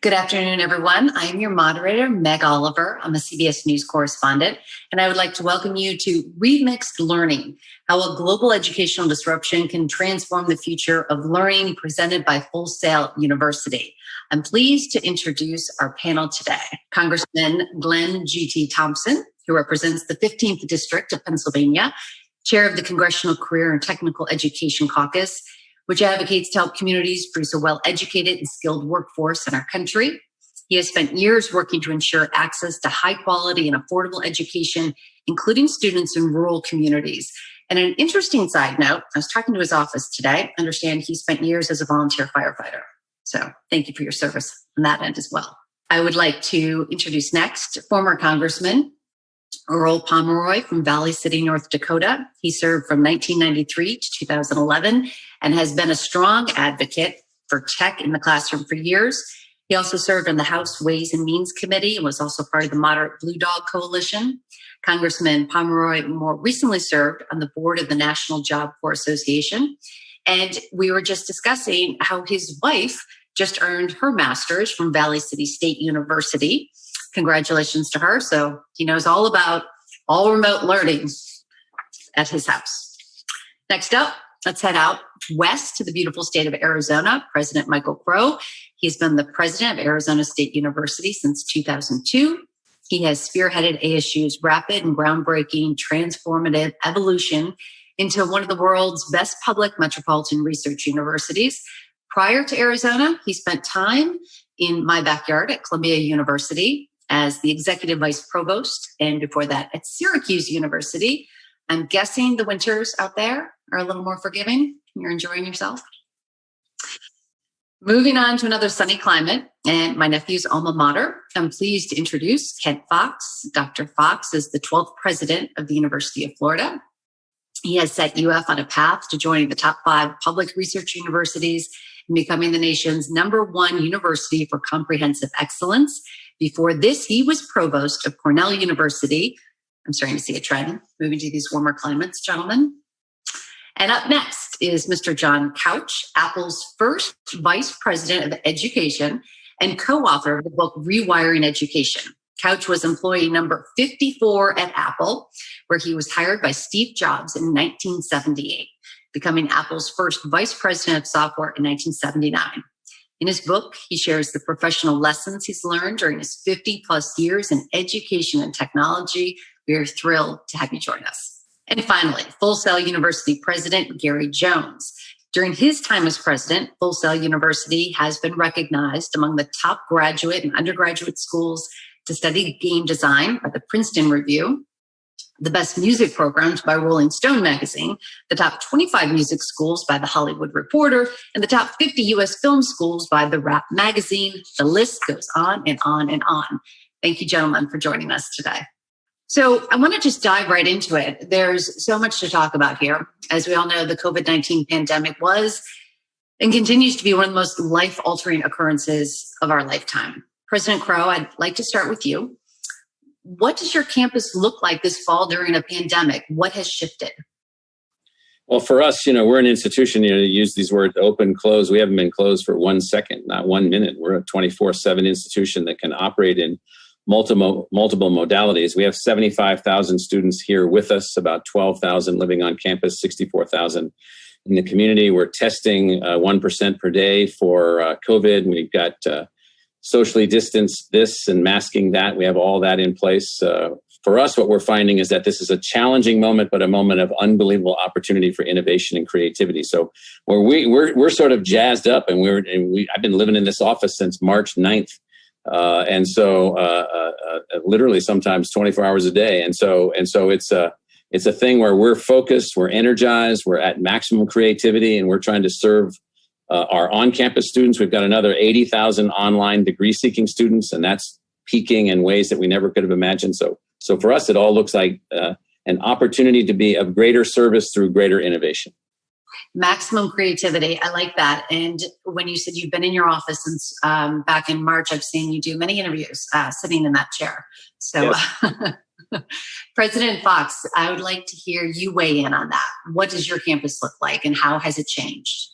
Good afternoon, everyone. I am your moderator, Meg Oliver. I'm a CBS News correspondent, and I would like to welcome you to Remixed Learning, how a global educational disruption can transform the future of learning, presented by Full Sail University. I'm pleased to introduce our panel today. Congressman Glenn G.T. Thompson, who represents the 15th District of Pennsylvania, chair of the Congressional Career and Technical Education Caucus, which advocates to help communities produce a well-educated and skilled workforce in our country. He has spent years working to ensure access to high-quality and affordable education, including students in rural communities. And an interesting side note, I was talking to his office today. I understand he spent years as a volunteer firefighter. So thank you for your service on that end as well. I would like to introduce next former Congressman Earl Pomeroy from Valley City, North Dakota. He served from 1993 to 2011 and has been a strong advocate for tech in the classroom for years. He also served on the House Ways and Means Committee and was also part of the Moderate Blue Dog Coalition. Congressman Pomeroy more recently served on the board of the National Job Corps Association. And we were just discussing how his wife just earned her master's from Valley City State University. Congratulations to her. So he knows all about all remote learning at his house. Next up, let's head out west to the beautiful state of Arizona. President Michael Crow. He's been the president of Arizona State University since 2002. He has spearheaded ASU's rapid and groundbreaking transformative evolution into one of the world's best public metropolitan research universities. Prior to Arizona, he spent time in my backyard at Columbia University as the executive vice provost, and before that at Syracuse University. I'm guessing the winters out there are a little more forgiving. You're enjoying yourself. Moving on to another sunny climate and my nephew's alma mater, I'm pleased to introduce Kent Fuchs. Dr. Fuchs is the 12th president of the University of Florida. He has set UF on a path to joining the top 5 public research universities and becoming the nation's #1 university for comprehensive excellence. Before this, he was provost of Cornell University. I'm starting to see a trend moving to these warmer climates, gentlemen. And up next is Mr. John Couch, Apple's first vice president of education and co-author of the book Rewiring Education. Couch was employee number 54 at Apple, where he was hired by Steve Jobs in 1978, becoming Apple's first vice president of software in 1979. In his book, he shares the professional lessons he's learned during his 50-plus years in education and technology. We are thrilled to have you join us. And finally, Full Sail University President Garry Jones. During his time as president, Full Sail University has been recognized among the top graduate and undergraduate schools to study game design by the Princeton Review, the best music programs by Rolling Stone magazine, the top 25 music schools by The Hollywood Reporter, and the top 50 U.S. film schools by The Rap magazine. The list goes on and on and on. Thank you, gentlemen, for joining us today. So I want to just dive right into it. There's so much to talk about here. As we all know, the COVID-19 pandemic was and continues to be one of the most life-altering occurrences of our lifetime. President Crow, I'd like to start with you. What does your campus look like this fall during a pandemic? What has shifted? Well, for us, we're an institution, to use these words open, close. We haven't been closed for 1 second, not 1 minute. We're a 24/7 institution that can operate in multiple modalities. We have 75,000 students here with us, about 12,000 living on campus, 64,000 in the community. We're testing 1% per day for COVID. We've got socially distanced this and masking that. We have all that in place. For us, what we're finding is that this is a challenging moment, but a moment of unbelievable opportunity for innovation and creativity. So we're sort of jazzed up, and I've been living in this office since March 9th. And so literally sometimes 24 hours a day. And so it's a thing where we're focused, we're energized, we're at maximum creativity, and we're trying to serve our on-campus students. We've got another 80,000 online degree-seeking students, and that's peaking in ways that we never could have imagined. So for us, it all looks like an opportunity to be of greater service through greater innovation. Maximum creativity. I like that. And when you said you've been in your office since back in March, I've seen you do many interviews sitting in that chair. So yes. President Fuchs, I would like to hear you weigh in on that. What does your campus look like and how has it changed?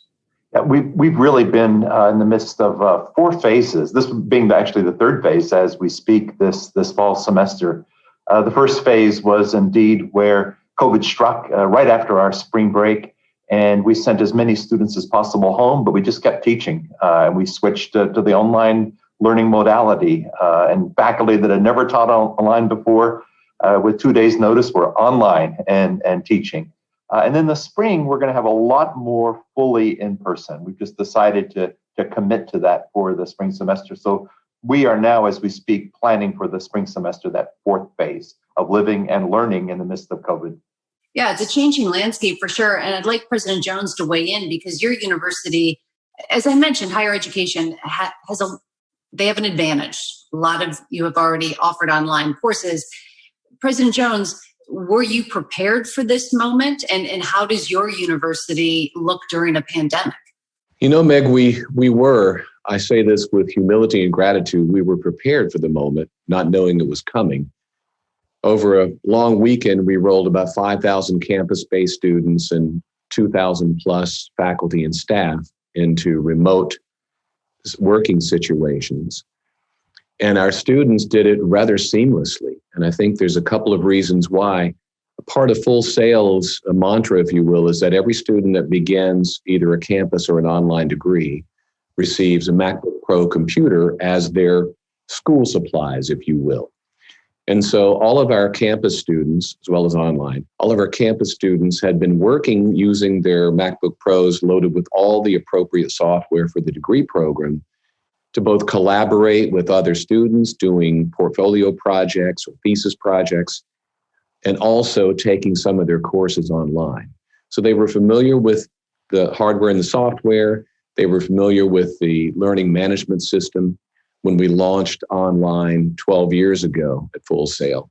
Yeah, we've really been in the midst of 4 phases. This being actually the 3rd phase as we speak this fall semester. The first phase was indeed where COVID struck right after our spring break, and we sent as many students as possible home, but we just kept teaching. And we switched to the online learning modality, and faculty that had never taught online before, with 2 days notice, were online and teaching. And then the spring, we're going to have a lot more fully in person. We've just decided to commit to that for the spring semester. So we are now, as we speak, planning for the spring semester, that 4th phase of living and learning in the midst of COVID. Yeah, it's a changing landscape for sure. And I'd like President Jones to weigh in because your university, as I mentioned, higher education they have an advantage. A lot of you have already offered online courses. President Jones, were you prepared for this moment? And how does your university look during a pandemic? You know, Meg, we were, I say this with humility and gratitude, we were prepared for the moment, not knowing it was coming. Over a long weekend, we rolled about 5,000 campus-based students and 2,000 plus faculty and staff into remote working situations. And our students did it rather seamlessly. And I think there's a couple of reasons why. Part of Full Sail's mantra, if you will, is that every student that begins either a campus or an online degree receives a MacBook Pro computer as their school supplies, if you will. And so all of our campus students, as well as online, all of our campus students had been working using their MacBook Pros loaded with all the appropriate software for the degree program to both collaborate with other students doing portfolio projects or thesis projects, and also taking some of their courses online. So they were familiar with the hardware and the software. They were familiar with the learning management system when we launched online 12 years ago at Full Sail.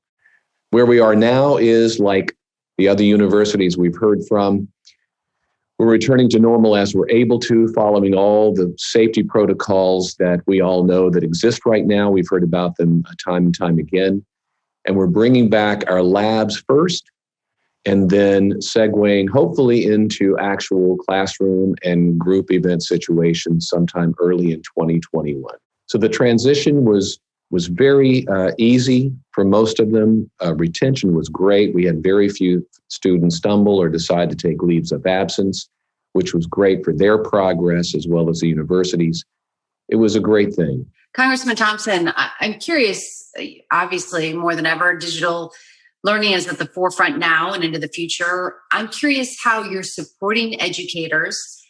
Where we are now is like the other universities we've heard from. We're returning to normal as we're able to, following all the safety protocols that we all know that exist right now. We've heard about them time and time again. And we're bringing back our labs first, and then segueing hopefully into actual classroom and group event situations sometime early in 2021. So the transition was very easy for most of them. Retention was great. We had very few students stumble or decide to take leaves of absence, which was great for their progress as well as the universities. It was a great thing. Congressman Thompson, I'm curious, obviously more than ever, digital learning is at the forefront now and into the future. I'm curious how you're supporting educators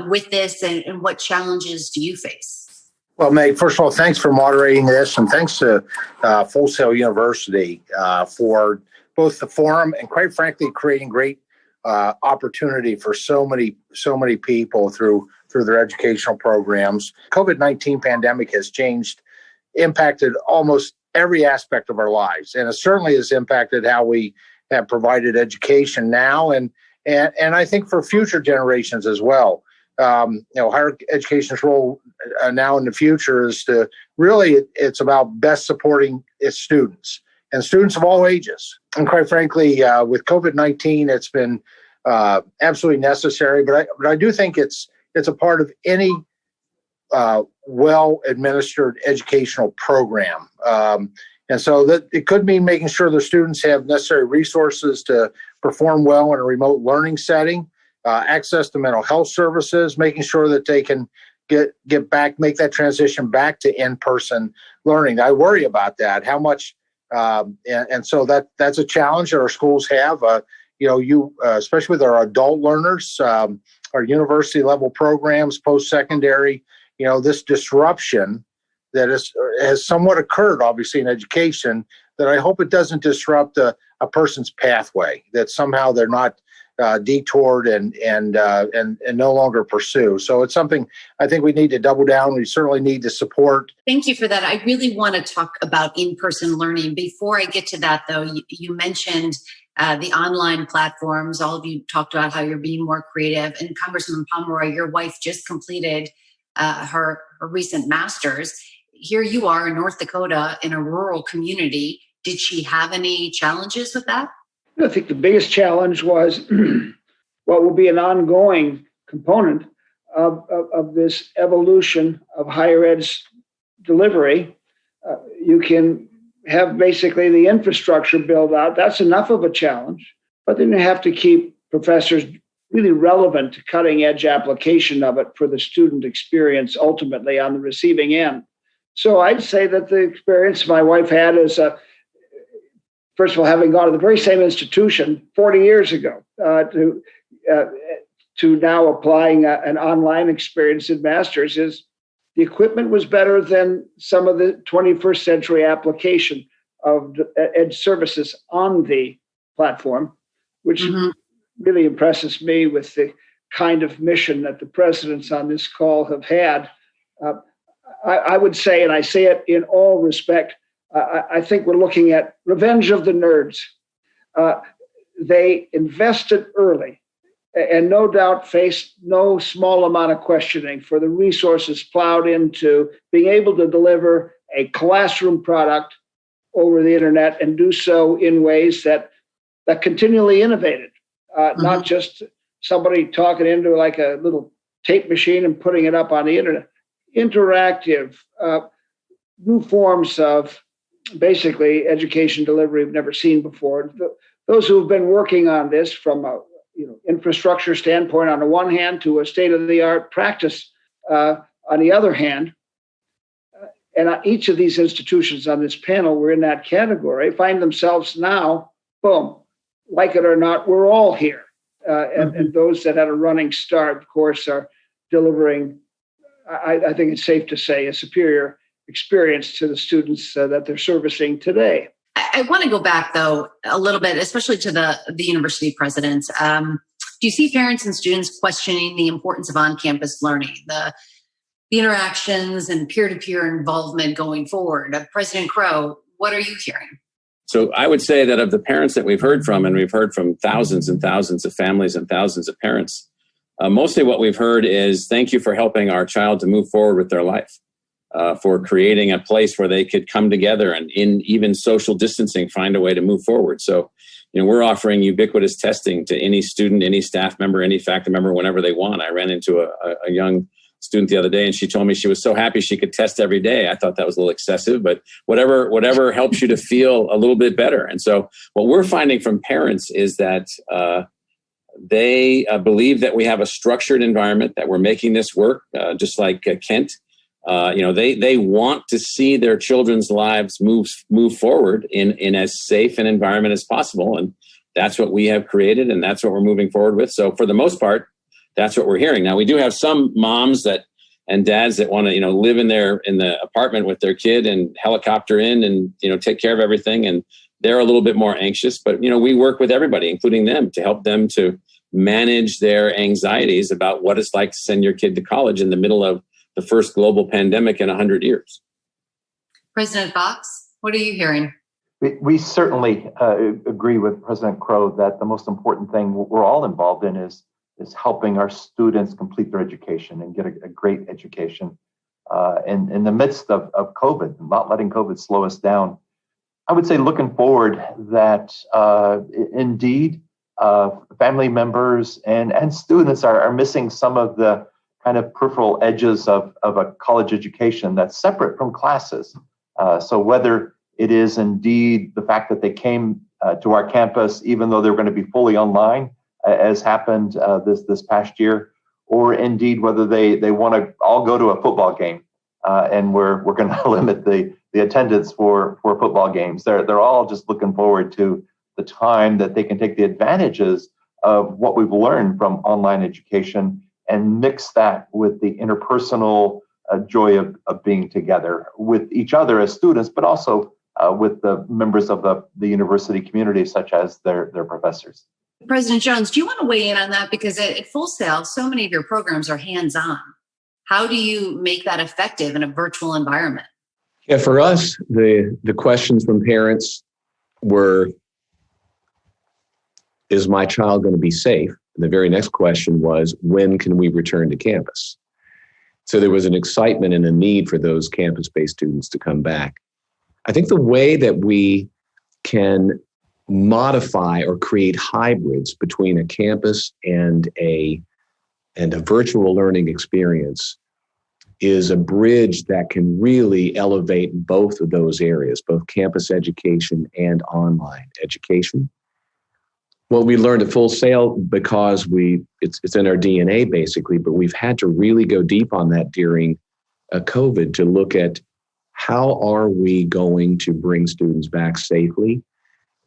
with this and what challenges do you face? Well, Meg, first of all, thanks for moderating this, and thanks to Full Sail University for both the forum and, quite frankly, creating great opportunity for so many people through their educational programs. COVID-19 pandemic has impacted almost every aspect of our lives, and it certainly has impacted how we have provided education now, and I think for future generations as well. Higher education's role now in the future is to really, it's about best supporting its students and students of all ages. And quite frankly, with COVID-19, it's been absolutely necessary. But I do think it's a part of any well-administered educational program. And so that it could mean making sure the students have necessary resources to perform well in a remote learning setting. Access to mental health services, making sure that they can get back, make that transition back to in-person learning. I worry about that, how much, and so that's a challenge that our schools have. Especially with our adult learners, our university level programs, post-secondary, this disruption that has somewhat occurred, obviously, in education, that I hope it doesn't disrupt a person's pathway, that somehow they're not detoured and no longer pursue. So it's something I think we need to double down. We certainly need to support. Thank you for that. I really want to talk about in-person learning. Before I get to that, though, you mentioned the online platforms. All of you talked about how you're being more creative. And Congressman Pomeroy, your wife just completed her recent master's. Here you are in North Dakota in a rural community. Did she have any challenges with that? I think the biggest challenge was what will be an ongoing component of this evolution of higher ed's delivery. You can have basically the infrastructure built out. That's enough of a challenge. But then you have to keep professors really relevant to cutting edge application of it for the student experience ultimately on the receiving end. So I'd say that the experience my wife had is, first of all, having gone to the very same institution 40 years ago to now applying an online experience in master's, is the equipment was better than some of the 21st century application of edge services on the platform, which really impresses me with the kind of mission that the presidents on this call have had. I would say, and I say it in all respect, I think we're looking at revenge of the nerds. They invested early and no doubt faced no small amount of questioning for the resources plowed into being able to deliver a classroom product over the internet and do so in ways that continually innovated, not just somebody talking into like a little tape machine and putting it up on the internet. Interactive, new forms of basically education delivery we've never seen before. Those who have been working on this from a infrastructure standpoint on the one hand to a state-of-the-art practice on the other hand, and each of these institutions on this panel were in that category, find themselves now, boom, like it or not, we're all here. And those that had a running start, of course, are delivering, I think it's safe to say, a superior experience to the students that they're servicing today. I want to go back, though, a little bit, especially to the university presidents. Do you see parents and students questioning the importance of on-campus learning, the interactions and peer-to-peer involvement going forward? President Crow, what are you hearing? So I would say that of the parents that we've heard from, and we've heard from thousands and thousands of families and thousands of parents, mostly what we've heard is thank you for helping our child to move forward with their life. For creating a place where they could come together and in even social distancing, find a way to move forward. So, we're offering ubiquitous testing to any student, any staff member, any faculty member, whenever they want. I ran into a young student the other day and she told me she was so happy she could test every day. I thought that was a little excessive, but whatever helps you to feel a little bit better. And so what we're finding from parents is that they believe that we have a structured environment, that we're making this work, just like Kent. They want to see their children's lives move forward in as safe an environment as possible. And that's what we have created. And that's what we're moving forward with. So for the most part, that's what we're hearing. Now, we do have some moms and dads that want to, live in the apartment with their kid and helicopter in and, take care of everything. And they're a little bit more anxious, but, we work with everybody, including them, to help them to manage their anxieties about what it's like to send your kid to college in the middle of the first global pandemic in 100 years. President Fuchs, what are you hearing? We certainly agree with President Crow that the most important thing we're all involved in is helping our students complete their education and get a great education in the midst of COVID, not letting COVID slow us down. I would say looking forward that indeed family members and students are missing some of the kind of peripheral edges of a college education that's separate from classes. So whether it is indeed the fact that they came to our campus, even though they're going to be fully online, as happened this past year, or indeed whether they want to all go to a football game, and we're going to limit the attendance for football games. They're all just looking forward to the time that they can take the advantages of what we've learned from online education and mix that with the interpersonal joy of being together with each other as students, but also with the members of the university community, such as their professors. President Jones, do you want to weigh in on that? Because at Full Sail, so many of your programs are hands-on. How do you make that effective in a virtual environment? Yeah, for us, the questions from parents were, is my child going to be safe? And the very next question was, when can we return to campus? So there was an excitement and a need for those campus-based students to come back. I think the way that we can modify or create hybrids between a campus and a and a virtual learning experience is a bridge that can really elevate both of those areas, both campus education and online education. What we learned at Full Sail, because it's in our DNA basically, but we've had to really go deep on that during COVID to look at how are we going to bring students back safely.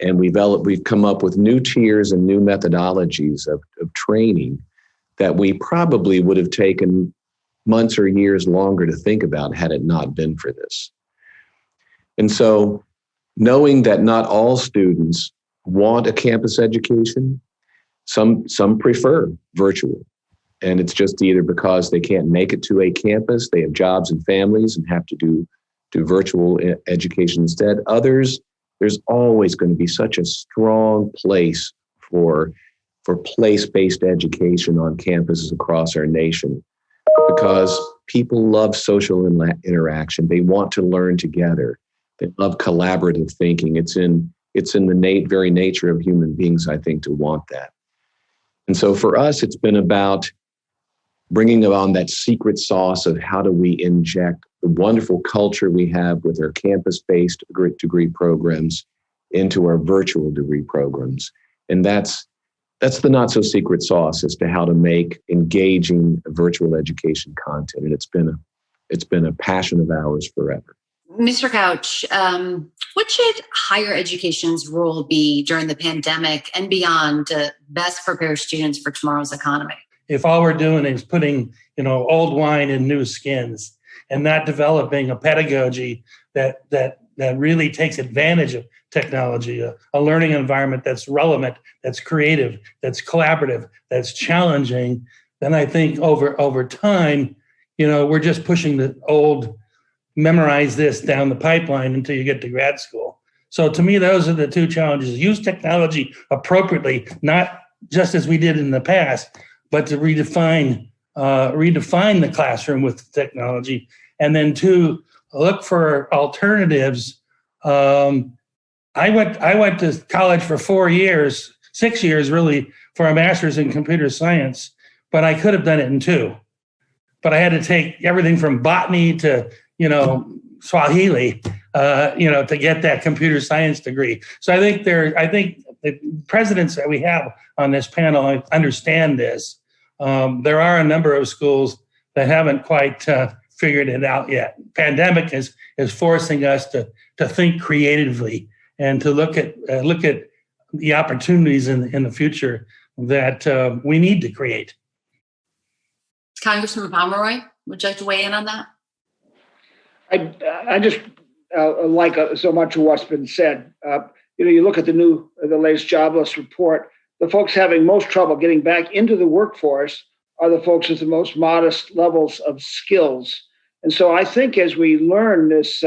And we've come up with new tiers and new methodologies of training that we probably would have taken months or years longer to think about had it not been for this. And so knowing that not all students want a campus education, some prefer virtual. And it's just either because they can't make it to a campus, they have jobs and families and have to do virtual education instead. Others, there's always going to be such a strong place for place-based education on campuses across our nation, because people love social interaction. They want to learn together. They love collaborative thinking. It's in the very nature of human beings, I think, to want that. And so for us, it's been about bringing on that secret sauce of how do we inject the wonderful culture we have with our campus-based degree programs into our virtual degree programs. And that's the not so secret sauce as to how to make engaging virtual education content. And it's been a passion of ours forever. Mr. Couch, what should higher education's role be during the pandemic and beyond to best prepare students for tomorrow's economy? If all we're doing is putting, old wine in new skins and not developing a pedagogy that really takes advantage of technology, a learning environment that's relevant, that's creative, that's collaborative, that's challenging, then I think over time, we're just pushing the old memorize this down the pipeline until you get to grad school. So to me, those are the two challenges. Use technology appropriately, not just as we did in the past, but to redefine the classroom with technology. And then two, look for alternatives. I went to college for 6 years really, for a master's in computer science, but I could have done it in 2. But I had to take everything from botany to Swahili, to get that computer science degree. So I think the presidents that we have on this panel understand this. There are a number of schools that haven't quite figured it out yet. Pandemic is forcing us to think creatively and to look at the opportunities in the future that we need to create. Congressman Pomeroy, would you like to weigh in on that? I just like so much of what's been said. You look at the latest jobless report. The folks having most trouble getting back into the workforce are the folks with the most modest levels of skills. And so I think as we learn this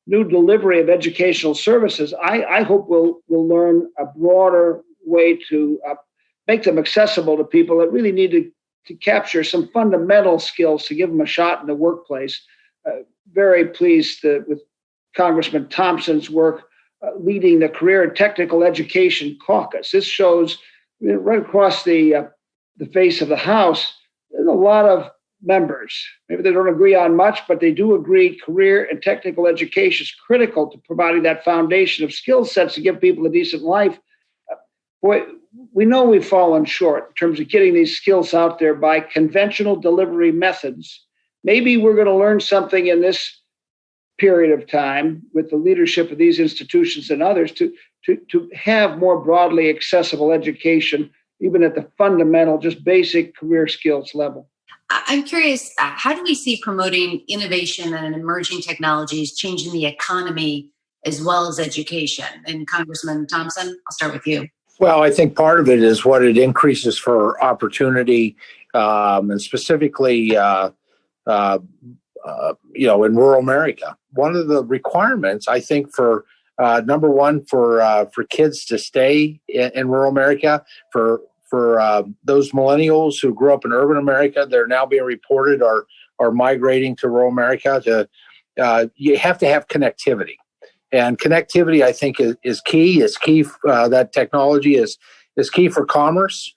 new delivery of educational services, I hope we'll learn a broader way to make them accessible to people that really need to capture some fundamental skills to give them a shot in the workplace. Very pleased with Congressman Thompson's work leading the Career and Technical Education Caucus. This shows right across the face of the House, there's a lot of members. Maybe they don't agree on much, but they do agree career and technical education is critical to providing that foundation of skill sets to give people a decent life. Boy, we know we've fallen short in terms of getting these skills out there by conventional delivery methods. Maybe we're going to learn something in this period of time with the leadership of these institutions and others to have more broadly accessible education, even at the fundamental, just basic career skills level. I'm curious, how do we see promoting innovation and emerging technologies changing the economy as well as education? And Congressman Thompson, I'll start with you. Well, I think part of it is what it increases for opportunity, and specifically, in rural America. One of the requirements, I think, for number one, for kids to stay in rural America, for those millennials who grew up in urban America, they're now being reported are migrating to rural America. You have to have connectivity. And connectivity, I think, is key. It's key. That technology is key for commerce.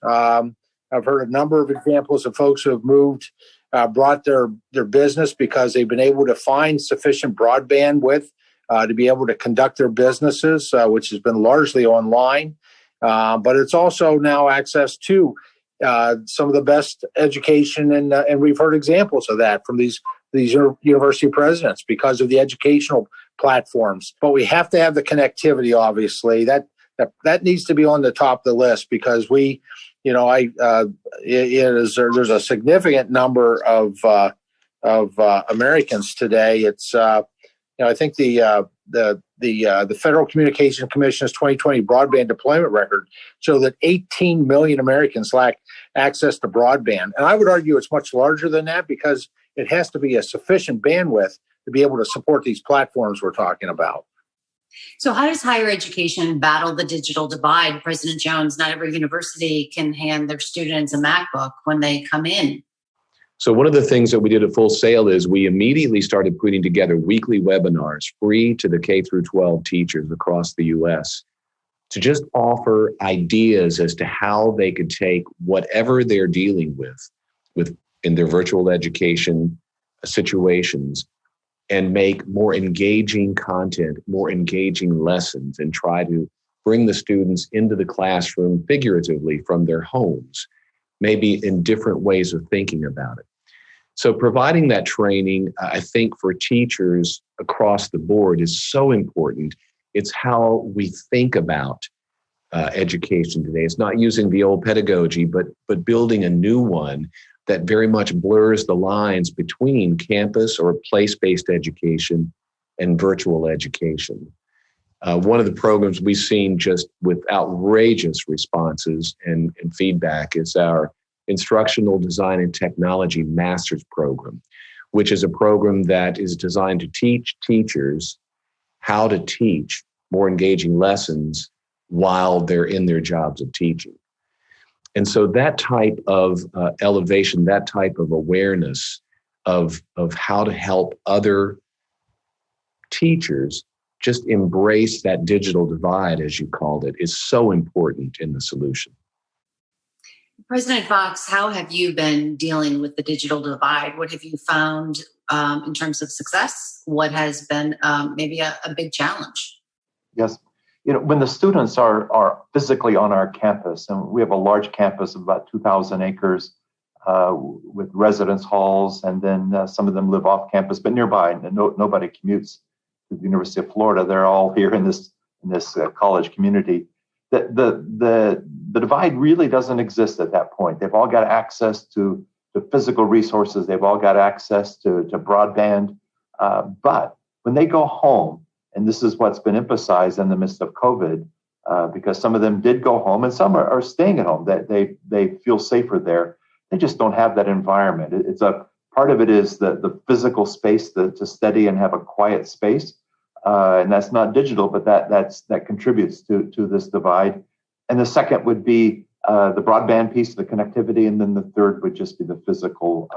I've heard a number of examples of folks who have moved, brought their business because they've been able to find sufficient broadband width to be able to conduct their businesses, which has been largely online. But it's also now access to some of the best education, and we've heard examples of that from these university presidents because of the educational platforms. But we have to have the connectivity, obviously. That needs to be on the top of the list because there's a significant number of Americans today. It's I think the Federal Communications Commission's 2020 broadband deployment record show that 18 million Americans lack access to broadband, and I would argue it's much larger than that because it has to be a sufficient bandwidth to be able to support these platforms we're talking about. So how does higher education battle the digital divide? President Jones, not every university can hand their students a MacBook when they come in. So one of the things that we did at Full Sail is we immediately started putting together weekly webinars free to the K through 12 teachers across the U.S. to just offer ideas as to how they could take whatever they're dealing with in their virtual education situations and make more engaging content, more engaging lessons, and try to bring the students into the classroom figuratively from their homes, maybe in different ways of thinking about it. So providing that training, I think, for teachers across the board is so important. It's how we think about education today. It's not using the old pedagogy, but building a new one that very much blurs the lines between campus or place-based education and virtual education. One of the programs we've seen just with outrageous responses and feedback is our Instructional Design and Technology Master's Program, which is a program that is designed to teach teachers how to teach more engaging lessons while they're in their jobs of teaching. And so that type of elevation, that type of awareness of how to help other teachers just embrace that digital divide, as you called it, is so important in the solution. President Fuchs, how have you been dealing with the digital divide? What have you found in terms of success? What has been maybe a big challenge? Yes. When the students are physically on our campus, and we have a large campus of about 2,000 acres with residence halls, and then some of them live off campus, but nearby, and nobody commutes to the University of Florida. They're all here in this college community. The divide really doesn't exist at that point. They've all got access to physical resources. They've all got access to broadband. But when they go home, and this is what's been emphasized in the midst of COVID, because some of them did go home and some are staying at home, that they feel safer there. They just don't have that environment. It's a part of it is the physical space to study and have a quiet space. And that's not digital, but that contributes to this divide. And the second would be the broadband piece, the connectivity, and then the third would just be the physical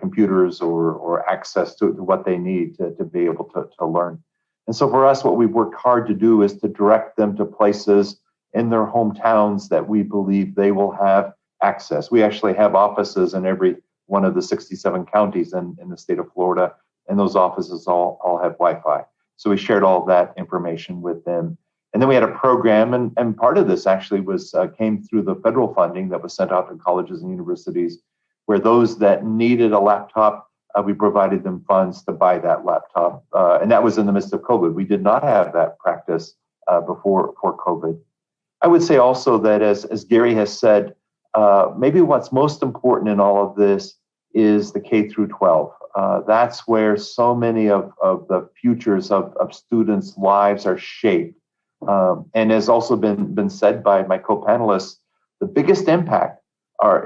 computers or access to what they need to be able to learn. And so for us, what we've worked hard to do is to direct them to places in their hometowns that we believe they will have access. We actually have offices in every one of the 67 counties in the state of Florida, and those offices all have Wi-Fi. So we shared all that information with them. And then we had a program, and part of this actually came through the federal funding that was sent out to colleges and universities, where those that needed a laptop, we provided them funds to buy that laptop. And that was in the midst of COVID. We did not have that practice before COVID. I would say also that as Garry has said, maybe what's most important in all of this is the K through 12. That's where so many of the futures of students' lives are shaped. And has also been said by my co-panelists, the biggest impact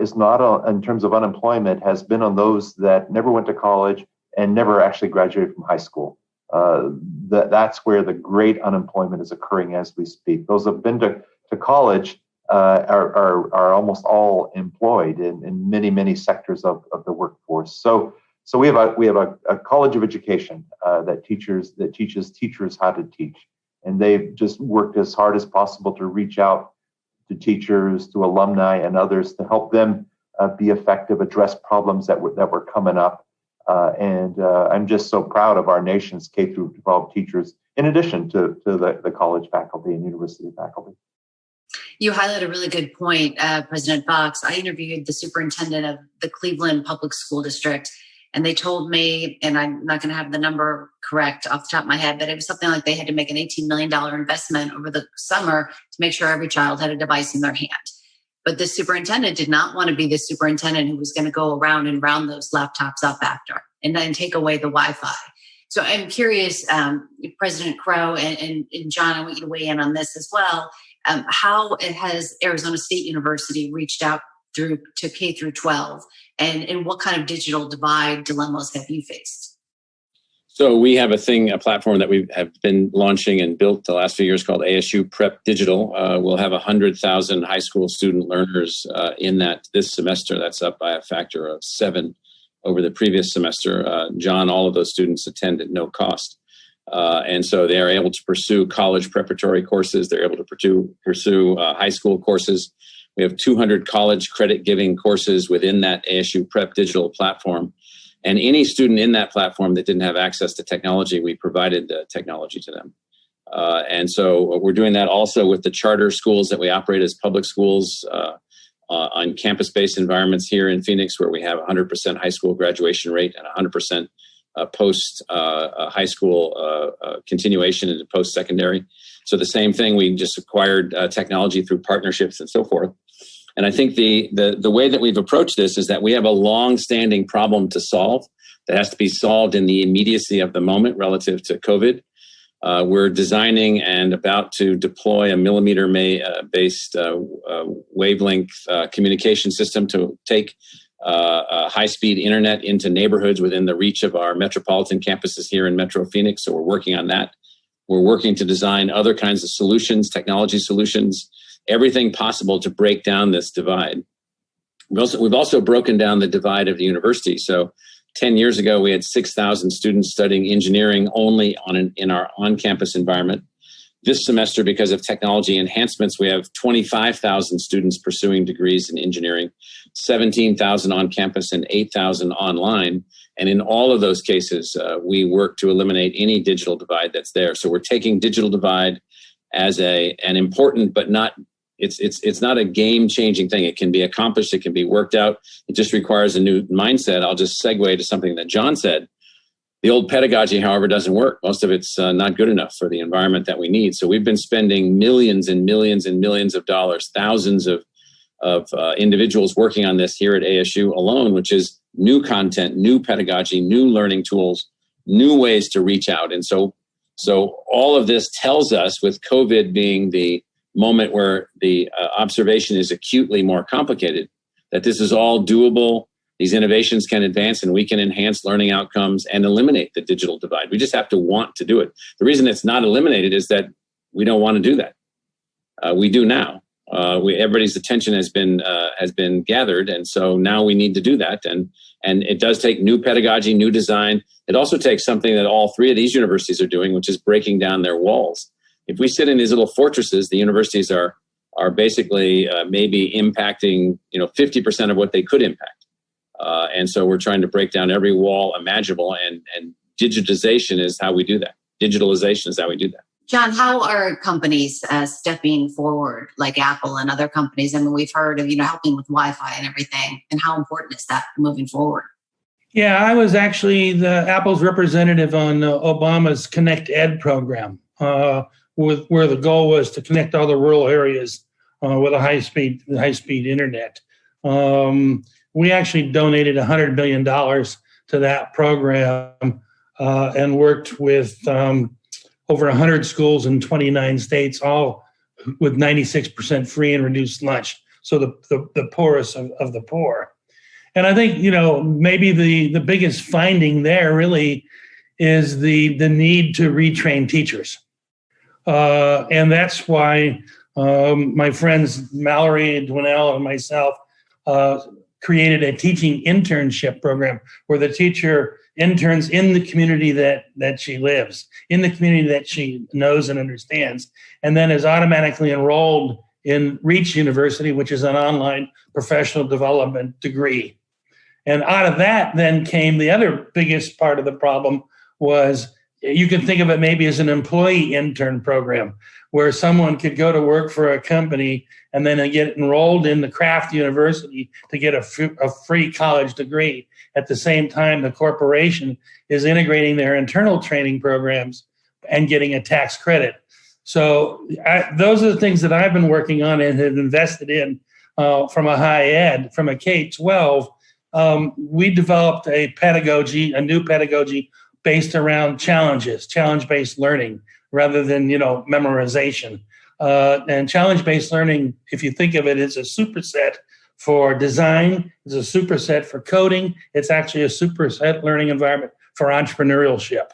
is not in terms of unemployment, has been on those that never went to college and never actually graduated from high school. That's where the great unemployment is occurring as we speak. Those that have been to college are almost all employed in many sectors of the workforce. So we have a college of education that teaches teachers how to teach, and they've just worked as hard as possible to reach out to teachers, to alumni, and others to help them be effective, address problems that were coming up. And I'm just so proud of our nation's K through 12 teachers, in addition to the college faculty and university faculty. You highlight a really good point, President Fuchs. I interviewed the superintendent of the Cleveland Public School District, and they told me, and I'm not going to have the number correct off the top of my head, but it was something like they had to make an $18 million investment over the summer to make sure every child had a device in their hand. But the superintendent did not want to be the superintendent who was going to go around and round those laptops up after and then take away the Wi-Fi. So I'm curious, President Crow and John, I want you to weigh in on this as well. How has Arizona State University reached out to K through 12, and what kind of digital divide dilemmas have you faced? So we have a platform that we have been launching and built the last few years called ASU Prep Digital. We'll have 100,000 high school student learners in that this semester. That's up by a factor of 7 over the previous semester. John, all of those students attend at no cost. And so they are able to pursue college preparatory courses. They're able to pursue high school courses. We have 200 college credit giving courses within that ASU Prep Digital platform. And any student in that platform that didn't have access to technology, we provided the technology to them. And so we're doing that also with the charter schools that we operate as public schools on campus-based environments here in Phoenix, where we have 100% high school graduation rate and 100% post high school continuation into post-secondary. So the same thing, we just acquired technology through partnerships and so forth. And I think the way that we've approached this is that we have a long-standing problem to solve that has to be solved in the immediacy of the moment relative to COVID. We're designing and about to deploy a millimeter-based wavelength communication system to take high-speed internet into neighborhoods within the reach of our metropolitan campuses here in Metro Phoenix. So we're working on that. We're working to design other kinds of solutions, technology solutions, everything possible to break down this divide. We've also broken down the divide of the university. So 10 years ago, we had 6,000 students studying engineering only in our on-campus environment. This semester, because of technology enhancements, we have 25,000 students pursuing degrees in engineering, 17,000 on campus and 8,000 online. And in all of those cases, we work to eliminate any digital divide that's there. So we're taking digital divide as an important, but not, it's not a game-changing thing. It can be accomplished. It can be worked out. It just requires a new mindset. I'll just segue to something that John said. The old pedagogy, however, doesn't work. Most of it's not good enough for the environment that we need. So we've been spending millions and millions and millions of dollars, thousands of individuals working on this here at ASU alone, which is new content, new pedagogy, new learning tools, new ways to reach out. And so all of this tells us, with COVID being the moment where the observation is acutely more complicated, that this is all doable. These innovations can advance and we can enhance learning outcomes and eliminate the digital divide. We just have to want to do it. The reason it's not eliminated is that we don't want to do that. We do now. Everybody's attention has been gathered, and so now we need to do that. And it does take new pedagogy, new design. It also takes something that all three of these universities are doing, which is breaking down their walls. If we sit in these little fortresses, the universities are basically maybe impacting 50% of what they could impact. And so we're trying to break down every wall imaginable, and digitization is how we do that. Digitalization is how we do that. John, how are companies stepping forward, like Apple and other companies? I mean, we've heard of, helping with Wi-Fi and everything. And how important is that moving forward? Yeah, I was actually Apple's representative on Obama's Connect Ed program, where the goal was to connect all the rural areas with a high-speed internet. We actually donated $100 million to that program and worked with over 100 schools in 29 states, all with 96% free and reduced lunch. So the poorest of the poor. And I think, maybe the biggest finding there really is the need to retrain teachers. And that's why my friends Mallory, Dwinell, and myself created a teaching internship program where the teacher interns in the community that she lives, in the community that she knows and understands, and then is automatically enrolled in Reach University, which is an online professional development degree. And out of that then came the other biggest part of the problem was, you can think of it maybe as an employee intern program, where someone could go to work for a company and then they get enrolled in the craft university to get a free college degree. At the same time, the corporation is integrating their internal training programs and getting a tax credit. So those are the things that I've been working on and have invested in from a high ed, from a K-12. We developed a new pedagogy based around challenge-based learning rather than, memorization. And challenge-based learning, if you think of it, is a superset for design, it's a superset for coding. It's actually a superset learning environment for entrepreneurship.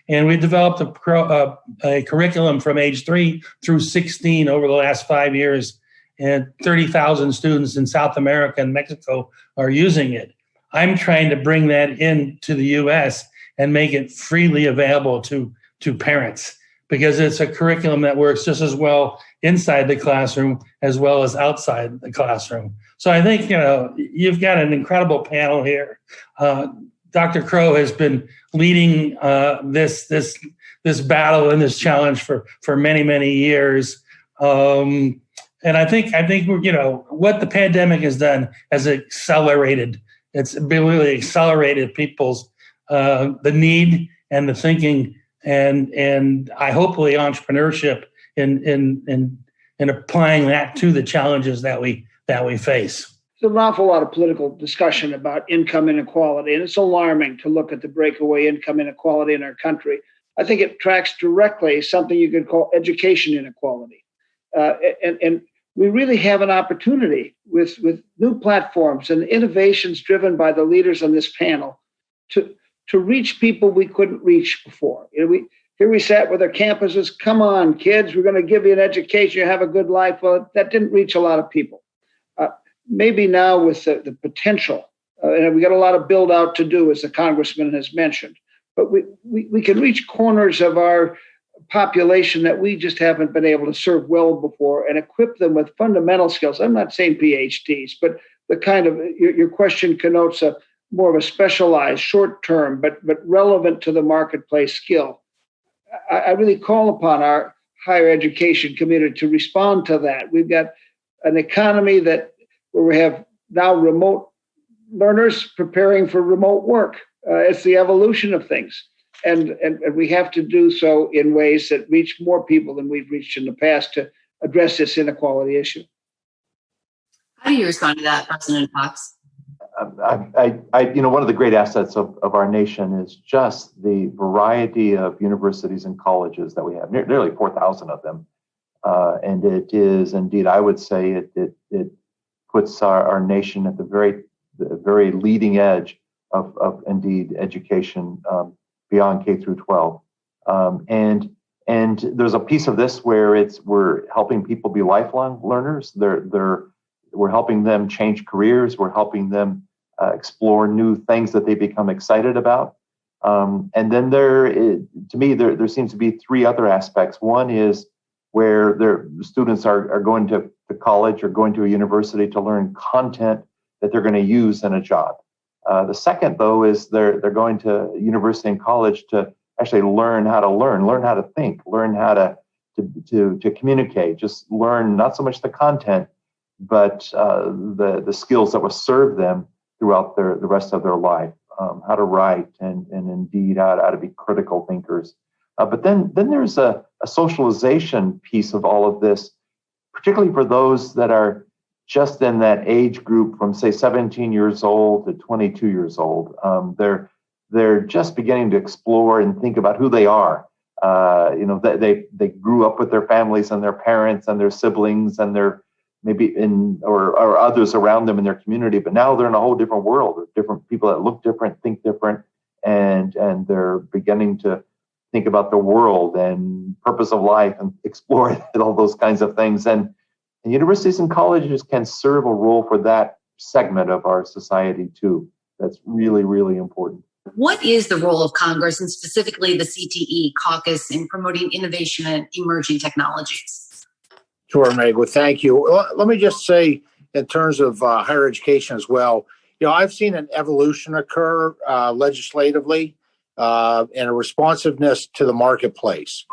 And we developed a curriculum from age 3 through 16 over the last 5 years, and 30,000 students in South America and Mexico are using it. I'm trying to bring that into the U.S. and make it freely available to parents, because it's a curriculum that works just as well inside the classroom as well as outside the classroom. So I think, you've got an incredible panel here. Dr. Crow has been leading this battle and this challenge for many, many years. And I think what the pandemic has done has accelerated. It's really accelerated people's the need and the thinking and I hopefully entrepreneurship in applying that to the challenges that we face. There's an awful lot of political discussion about income inequality, and it's alarming to look at the breakaway income inequality in our country. I think it tracks directly something you could call education inequality. And we really have an opportunity with new platforms and innovations driven by the leaders on this panel to reach people we couldn't reach before. Here we sat with our campuses, come on, kids, we're going to give you an education, you have a good life. Well, that didn't reach a lot of people. Maybe now with the potential, and we got a lot of build out to do, as the Congressman has mentioned, but we can reach corners of our population that we just haven't been able to serve well before and equip them with fundamental skills. I'm not saying PhDs, but the kind of, your question connotes a more of a specialized, short-term, but relevant to the marketplace skill. I really call upon our higher education community to respond to that. We've got an economy where we have now remote learners preparing for remote work. It's the evolution of things. And we have to do so in ways that reach more people than we've reached in the past to address this inequality issue. How do you respond to that, President Fuchs? One of the great assets of our nation is just the variety of universities and colleges that we have, nearly 4,000 of them. And it is indeed, I would say it puts our nation at the very leading edge of indeed education beyond K through 12. And there's a piece of this where we're helping people be lifelong learners. We're helping them change careers. We're helping them explore new things that they become excited about. And then to me, there seems to be three other aspects. One is where their students are going to college or going to a university to learn content that they're going to use in a job. The second, though, is they're going to university and college to actually learn how to learn how to think, learn how to communicate, just learn not so much the content, but the skills that will serve them throughout the rest of their life, how to write and indeed how to be critical thinkers. But then there's a socialization piece of all of this, particularly for those that are just in that age group from, say, 17 years old to 22 years old. They're just beginning to explore and think about who they are. They grew up with their families and their parents and their siblings and their maybe or others around them in their community, but now they're in a whole different world of different people that look different, think different, and they're beginning to think about the world and purpose of life and explore it and all those kinds of things. And universities and colleges can serve a role for that segment of our society too. That's really, really important. What is the role of Congress and specifically the CTE caucus in promoting innovation and emerging technologies? Sure, Meg. Well, thank you. Let me just say, in terms of higher education as well, I've seen an evolution occur legislatively and a responsiveness to the marketplace.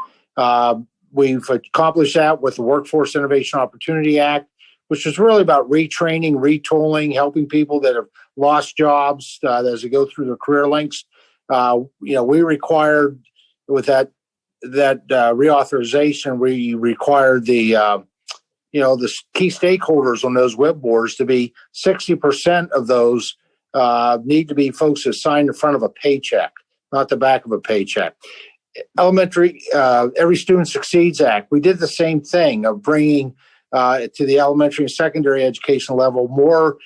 We've accomplished that with the Workforce Innovation Opportunity Act, which is really about retraining, retooling, helping people that have lost jobs as they go through their career links. We required with that reauthorization, we required the key stakeholders on those web boards to be 60% of those need to be folks that signed in front of a paycheck, not the back of a paycheck. Elementary, Every Student Succeeds Act, we did the same thing of bringing to the elementary and secondary education level more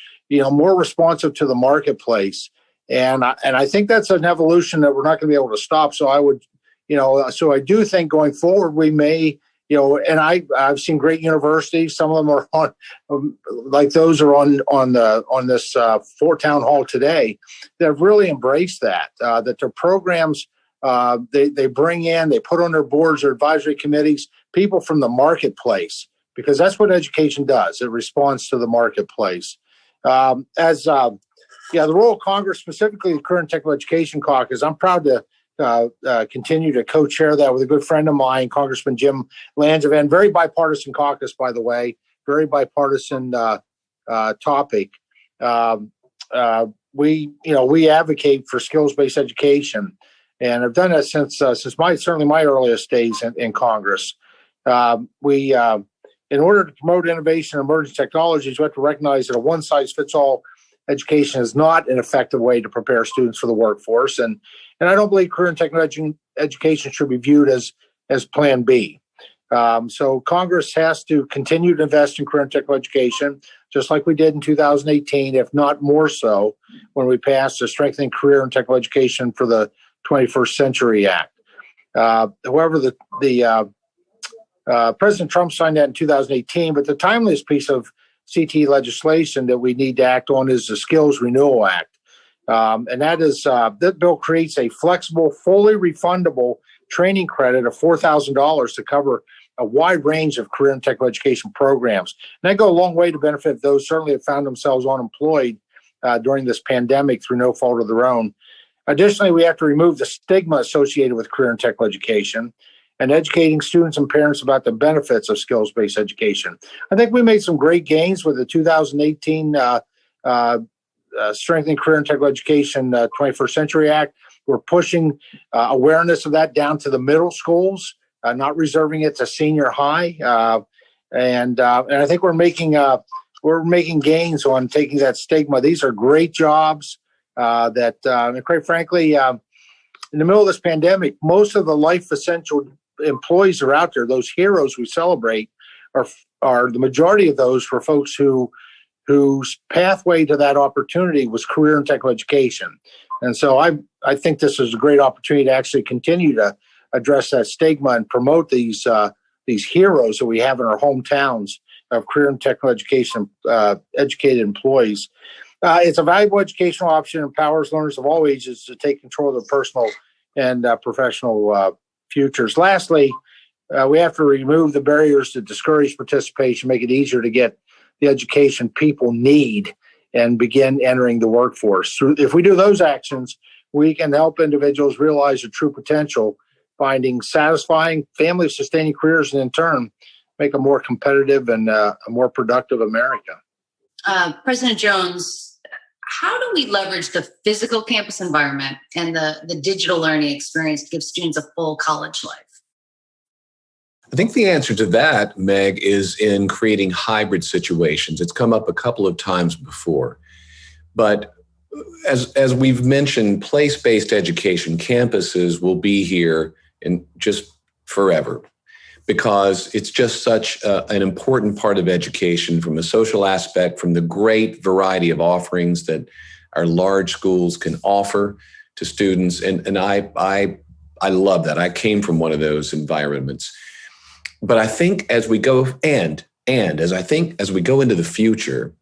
responsive to the marketplace. And I think that's an evolution that we're not going to be able to stop. So I do think going forward, we may, and I've seen great universities. Some of them are on, like those are on this Fort Town Hall today, that have really embraced that their programs, they bring in, they put on their boards or advisory committees, people from the marketplace, because that's what education does. It responds to the marketplace. The role of Congress, specifically the Career and Technical Education Caucus, I'm proud to continue to co-chair that with a good friend of mine, Congressman Jim Langevin. Very bipartisan caucus, by the way, very bipartisan topic. We advocate for skills-based education, and I've done that since certainly my earliest days in Congress. In order to promote innovation and emerging technologies, we have to recognize that a one-size-fits-all education is not an effective way to prepare students for the workforce, and I don't believe career and technical education should be viewed as Plan B. So Congress has to continue to invest in career and technical education, just like we did in 2018, if not more so, when we passed the Strengthening Career and Technical Education for the 21st Century Act. However, President Trump signed that in 2018, but the timeliest piece of CTE legislation that we need to act on is the Skills Renewal Act. And that bill creates a flexible, fully refundable training credit of $4,000 to cover a wide range of career and technical education programs. And that go a long way to benefit those certainly have found themselves unemployed during this pandemic through no fault of their own. Additionally, we have to remove the stigma associated with career and technical education and educating students and parents about the benefits of skills-based education. I think we made some great gains with the 2018 Strengthening Career and Technical Education 21st Century Act. We're pushing awareness of that down to the middle schools, not reserving it to senior high. And I think we're making gains on taking that stigma. These are great jobs that, quite frankly, in the middle of this pandemic, most of the life essential employees are out there. Those heroes we celebrate are the majority of those for folks whose pathway to that opportunity was career and technical education. And so I think this is a great opportunity to actually continue to address that stigma and promote these heroes that we have in our hometowns of career and technical education educated employees. It's a valuable educational option, empowers learners of all ages to take control of their personal and professional futures. Lastly, we have to remove the barriers to discourage participation, make it easier to get the education people need and begin entering the workforce. If we do those actions, we can help individuals realize their true potential, finding satisfying, family-sustaining careers, and in turn, make a more competitive and a more productive America. President Jones, how do we leverage the physical campus environment and the digital learning experience to give students a full college life? I think the answer to that, Meg, is in creating hybrid situations. It's come up a couple of times before. But as we've mentioned, place-based education, campuses will be here in just forever, because it's just such an important part of education from a social aspect, from the great variety of offerings that our large schools can offer to students. And I love that. I came from one of those environments. But I think as we go as we go into the future,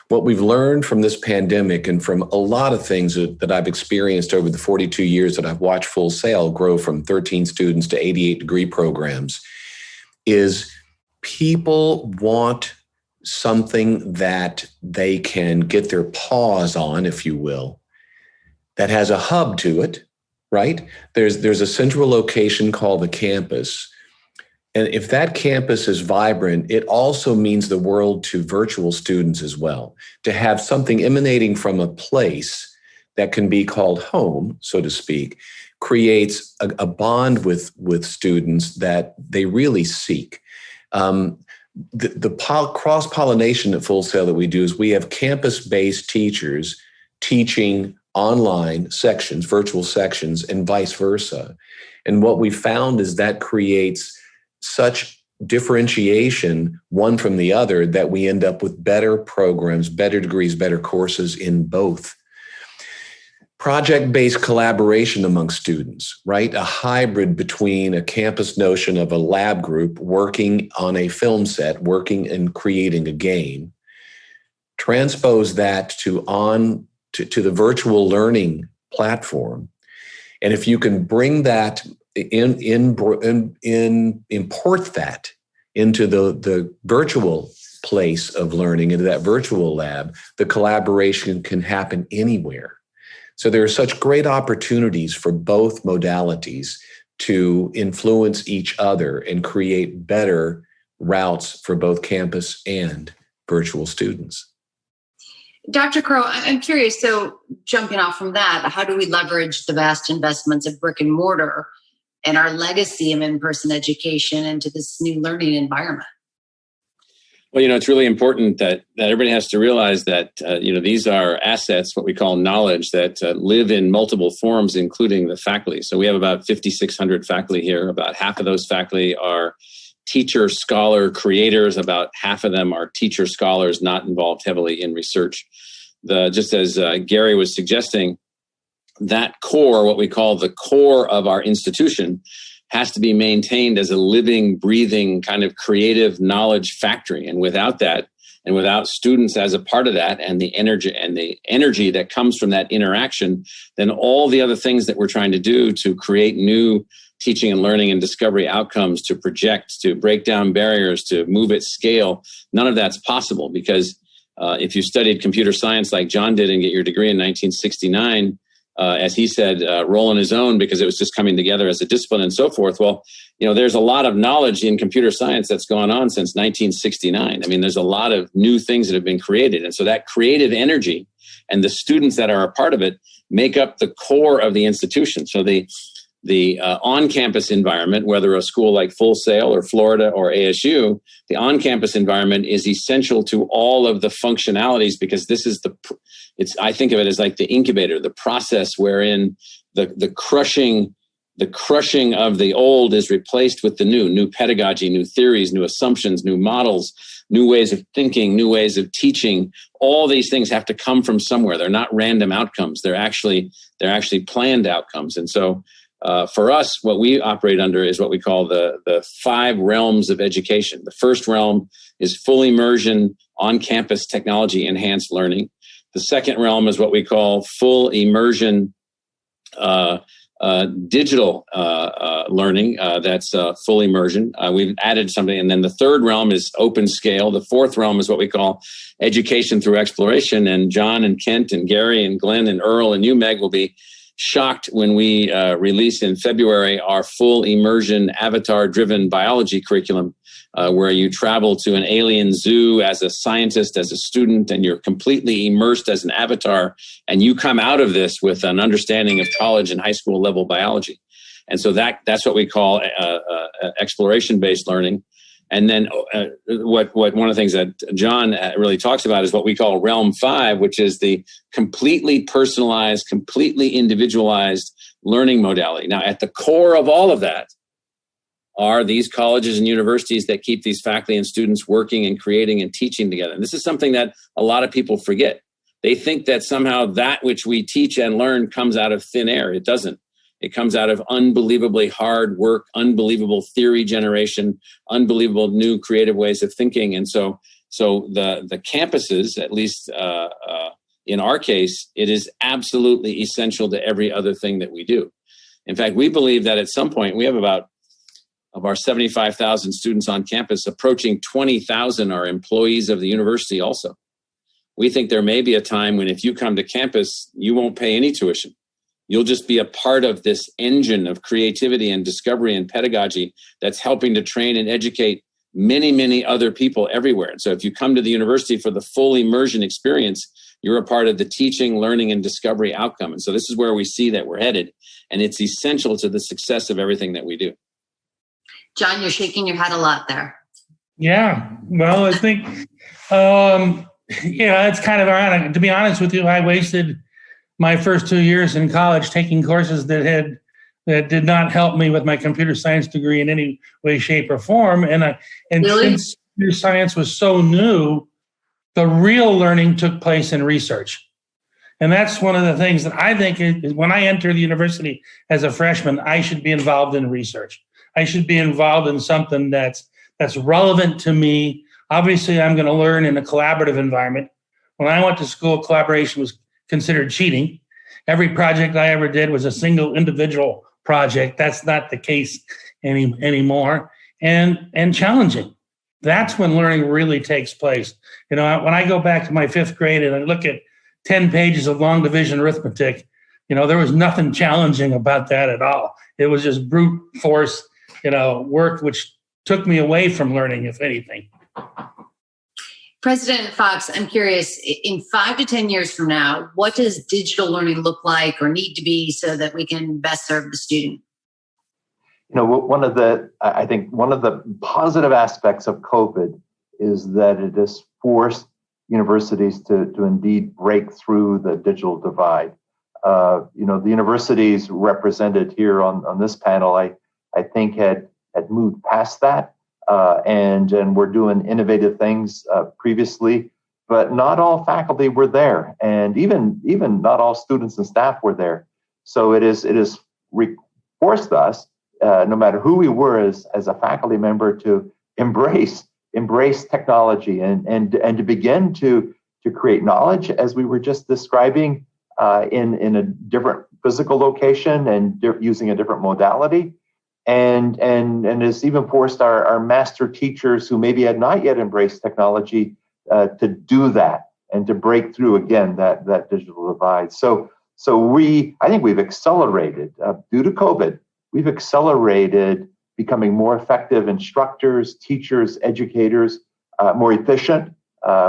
what we've learned from this pandemic and from a lot of things that I've experienced over the 42 years that I've watched Full Sail grow from 13 students to 88 degree programs is people want something that they can get their paws on, if you will, that has a hub to it, right? There's a central location called the campus. And if that campus is vibrant, it also means the world to virtual students as well. To have something emanating from a place that can be called home, so to speak, creates a bond with students that they really seek. The cross-pollination at Full Sail that we do is we have campus-based teachers teaching online sections, virtual sections, and vice versa. And what we found is that creates such differentiation one from the other that we end up with better programs, better degrees, better courses in both. Project-based collaboration among students, right? A hybrid between a campus notion of a lab group working on a film set, working and creating a game. Transpose that to the virtual learning platform. And if you can bring that import that into the virtual place of learning, into that virtual lab, the collaboration can happen anywhere. So there are such great opportunities for both modalities to influence each other and create better routes for both campus and virtual students. Dr. Crow, I'm curious, so jumping off from that, how do we leverage the vast investments of brick and mortar and our legacy of in-person education into this new learning environment? Well, it's really important that everybody has to realize that, these are assets, what we call knowledge, that live in multiple forms, including the faculty. So we have about 5,600 faculty here. About half of those faculty are teacher, scholar, creators. About half of them are teacher, scholars, not involved heavily in research. Just as Garry was suggesting, that core, what we call the core of our institution, has to be maintained as a living, breathing kind of creative knowledge factory. And without that, and without students as a part of that, and the energy that comes from that interaction, then all the other things that we're trying to do to create new teaching and learning and discovery outcomes, to project, to break down barriers, to move at scale, none of that's possible. Because if you studied computer science like John did and get your degree in 1969, as he said, roll on his own because it was just coming together as a discipline and so forth. Well, there's a lot of knowledge in computer science that's gone on since 1969. I mean, there's a lot of new things that have been created. And so that creative energy and the students that are a part of it make up the core of the institution. So the on-campus environment, whether a school like Full Sail or Florida or ASU, the on-campus environment is essential to all of the functionalities, because this is I think of it as like the incubator, the process wherein the crushing of the old is replaced with the new pedagogy, new theories, new assumptions, new models, new ways of thinking, new ways of teaching. All these things have to come from somewhere. They're not random outcomes. They're actually planned outcomes. And so for us, what we operate under is what we call the 5 realms of education. The first realm is full immersion, on-campus technology enhanced learning. The second realm is what we call full immersion digital learning. That's full immersion. We've added something. And then the third realm is open scale. The fourth realm is what we call education through exploration. And John and Kent and Garry and Glenn and Earl and you, Meg, will be shocked when we release in February our full immersion avatar-driven biology curriculum, where you travel to an alien zoo as a scientist, as a student, and you're completely immersed as an avatar, and you come out of this with an understanding of college and high school level biology. And so that's what we call exploration-based learning. And then what one of the things that John really talks about is what we call Realm 5, which is the completely personalized, completely individualized learning modality. Now, at the core of all of that are these colleges and universities that keep these faculty and students working and creating and teaching together. And this is something that a lot of people forget. They think that somehow that which we teach and learn comes out of thin air. It doesn't. It comes out of unbelievably hard work, unbelievable theory generation, unbelievable new creative ways of thinking. And so the campuses, at least in our case, it is absolutely essential to every other thing that we do. In fact, we believe that at some point we have about of our 75,000 students on campus, approaching 20,000 are employees of the university also. We think there may be a time when if you come to campus, you won't pay any tuition. You'll just be a part of this engine of creativity and discovery and pedagogy that's helping to train and educate many, many other people everywhere. And so if you come to the university for the full immersion experience, you're a part of the teaching, learning, and discovery outcome. And so this is where we see that we're headed. And it's essential to the success of everything that we do. John, you're shaking your head a lot there. Yeah. Well, I think, it's kind of ironic. To be honest with you, I wasted my first 2 years in college taking courses that did not help me with my computer science degree in any way, shape, or form. And Really? Since computer science was so new, the real learning took place in research. And that's one of the things that I think is when I enter the university as a freshman, I should be involved in research. I should be involved in something that's relevant to me. Obviously, I'm going to learn in a collaborative environment. When I went to school, collaboration was considered cheating. Every project I ever did was a single individual project. That's not the case anymore. And challenging. That's when learning really takes place. When I go back to my fifth grade and I look at 10 pages of long division arithmetic, there was nothing challenging about that at all. It was just brute force, work, which took me away from learning, if anything. President Fuchs, I'm curious, in 5 to 10 years from now, what does digital learning look like or need to be so that we can best serve the student? One of the positive aspects of COVID is that it has forced universities to indeed break through the digital divide. The universities represented here on this panel, I think had moved past that. And we're doing innovative things previously, but not all faculty were there, and even not all students and staff were there. So it is forced us, no matter who we were as a faculty member, to embrace technology and to begin to create knowledge, as we were just describing, in a different physical location and using a different modality. And it's even forced our master teachers who maybe had not yet embraced technology to do that and to break through again that digital divide. So I think we've accelerated due to COVID. We've accelerated becoming more effective instructors, teachers, educators, more efficient.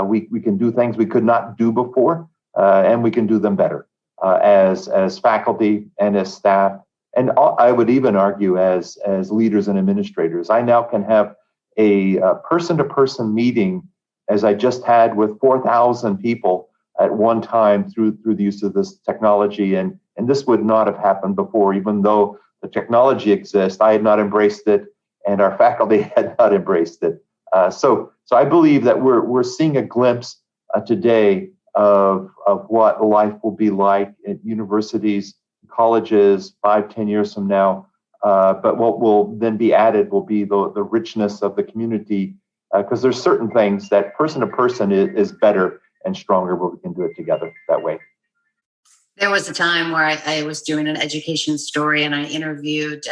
We can do things we could not do before, and we can do them better as faculty and as staff. And I would even argue as leaders and administrators. I now can have a person-to-person meeting, as I just had with 4,000 people at one time through the use of this technology. And this would not have happened before, even though the technology exists. I had not embraced it, and our faculty had not embraced it. So I believe that we're seeing a glimpse today of what life will be like at universities, colleges 5-10 years from now, but what will then be added will be the richness of the community, because there's certain things that person to person is better and stronger when we can do it together that way. There was a time where I was doing an education story and I interviewed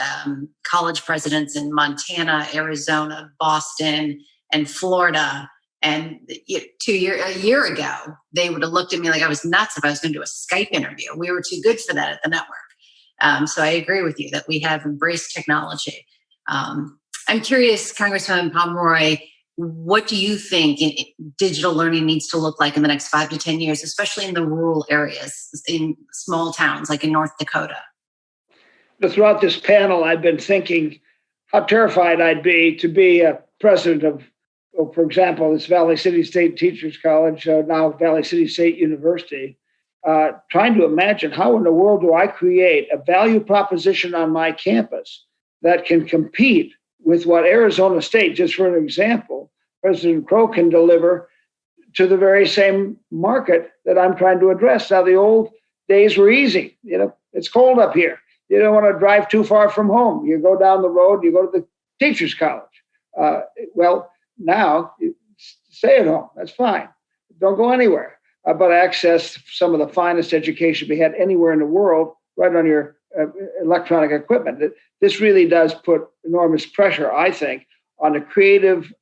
college presidents in Montana, Arizona, Boston, and Florida. And a year ago, they would have looked at me like I was nuts if I was going to do a Skype interview. We were too good for that at the network. So I agree with you that we have embraced technology. I'm curious, Congressman Pomeroy, what do you think digital learning needs to look like in the next 5 to 10 years, especially in the rural areas, in small towns like in North Dakota? Throughout this panel, I've been thinking how terrified I'd be to be a president of, for example, this Valley City State Teachers College, now Valley City State University, trying to imagine how in the world do I create a value proposition on my campus that can compete with what Arizona State, just for an example, President Crow can deliver to the very same market that I'm trying to address. Now, the old days were easy. It's cold up here. You don't want to drive too far from home. You go down the road, you go to the Teachers College. Now, stay at home. That's fine. Don't go anywhere. But access some of the finest education we had anywhere in the world right on your electronic equipment. This really does put enormous pressure, I think, on the creative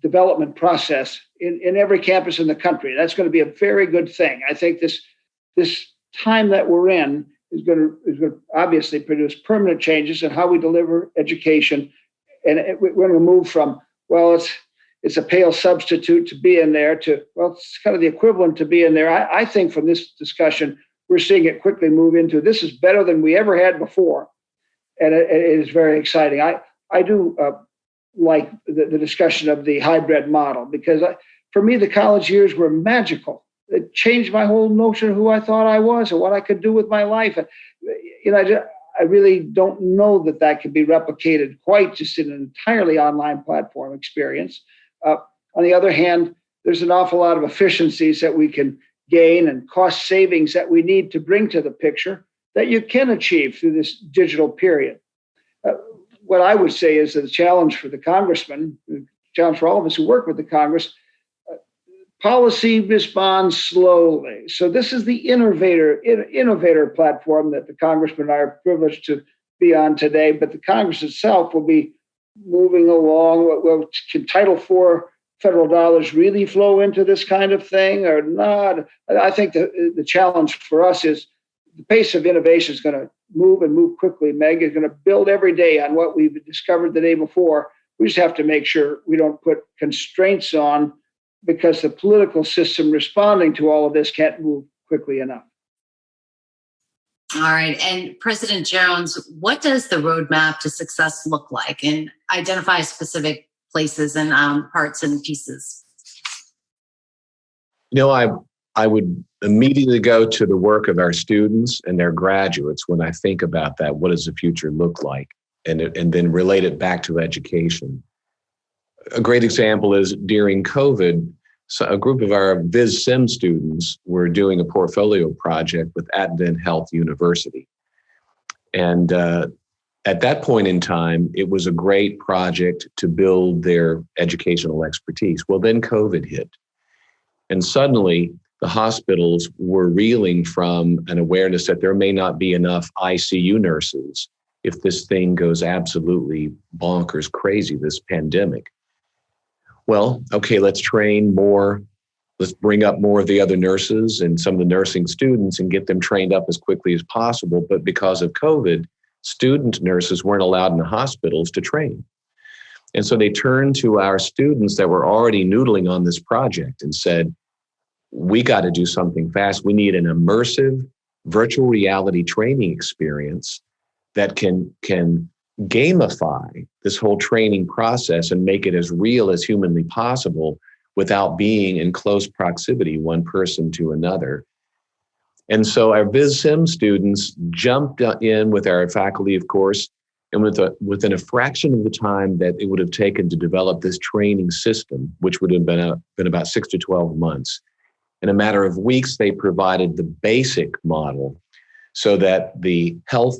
development process in every campus in the country. That's going to be a very good thing. I think this time that we're in is going to obviously produce permanent changes in how we deliver education. And we're going to move from, well, it's a pale substitute to be in there to, well, it's kind of the equivalent to be in there. I think from this discussion, we're seeing it quickly move into this is better than we ever had before. And it is very exciting. I do like the discussion of the hybrid model because for me, the college years were magical. It changed my whole notion of who I thought I was and what I could do with my life. And, I really don't know that can be replicated quite just in an entirely online platform experience. On the other hand, there's an awful lot of efficiencies that we can gain and cost savings that we need to bring to the picture that you can achieve through this digital period. What I would say is that the challenge for the Congressman, the challenge for all of us who work with the Congress, policy responds slowly. So this is the innovator platform that the Congressman and I are privileged to be on today, but the Congress itself will be moving along. Well, can Title IV federal dollars really flow into this kind of thing or not? I think the challenge for us is the pace of innovation is going to move quickly. Meg is going to build every day on what we've discovered the day before. We just have to make sure we don't put constraints on because the political system responding to all of this can't move quickly enough. All right. And President Jones, what does the roadmap to success look like? And identify specific places and parts and pieces. I would immediately go to the work of our students and their graduates when I think about that. What does the future look like? And then relate it back to education. A great example is during COVID, so a group of our Viz Sim students were doing a portfolio project with Advent Health University. And at that point in time, it was a great project to build their educational expertise. Well, then COVID hit. And suddenly, the hospitals were reeling from an awareness that there may not be enough ICU nurses if this thing goes absolutely bonkers crazy, this pandemic. Well, okay, let's train more. Let's bring up more of the other nurses and some of the nursing students and get them trained up as quickly as possible. But because of COVID, student nurses weren't allowed in the hospitals to train. And so they turned to our students that were already noodling on this project and said, we got to do something fast. We need an immersive virtual reality training experience that can gamify this whole training process and make it as real as humanly possible without being in close proximity one person to another. And so our Viz Sim students jumped in with our faculty, of course, and within a fraction of the time that it would have taken to develop this training system, which would have been about 6 to 12 months, in a matter of weeks, they provided the basic model so that the health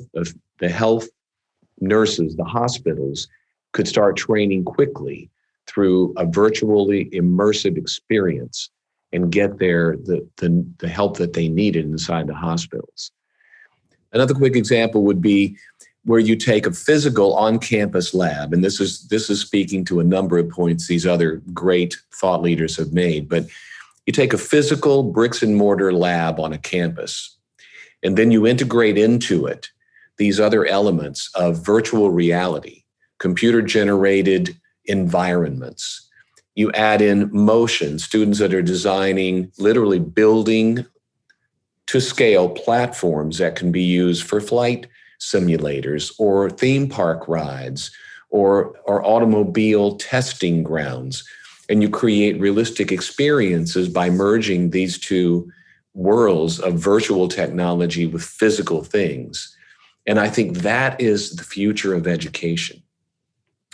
nurses, the hospitals, could start training quickly through a virtually immersive experience and get the help that they needed inside the hospitals. Another quick example would be where you take a physical on-campus lab, and this is speaking to a number of points these other great thought leaders have made, but you take a physical bricks and mortar lab on a campus, and then you integrate into it these other elements of virtual reality, computer-generated environments. You add in motion, students that are designing, literally building to scale platforms that can be used for flight simulators or theme park rides or automobile testing grounds. And you create realistic experiences by merging these two worlds of virtual technology with physical things. And I think that is the future of education.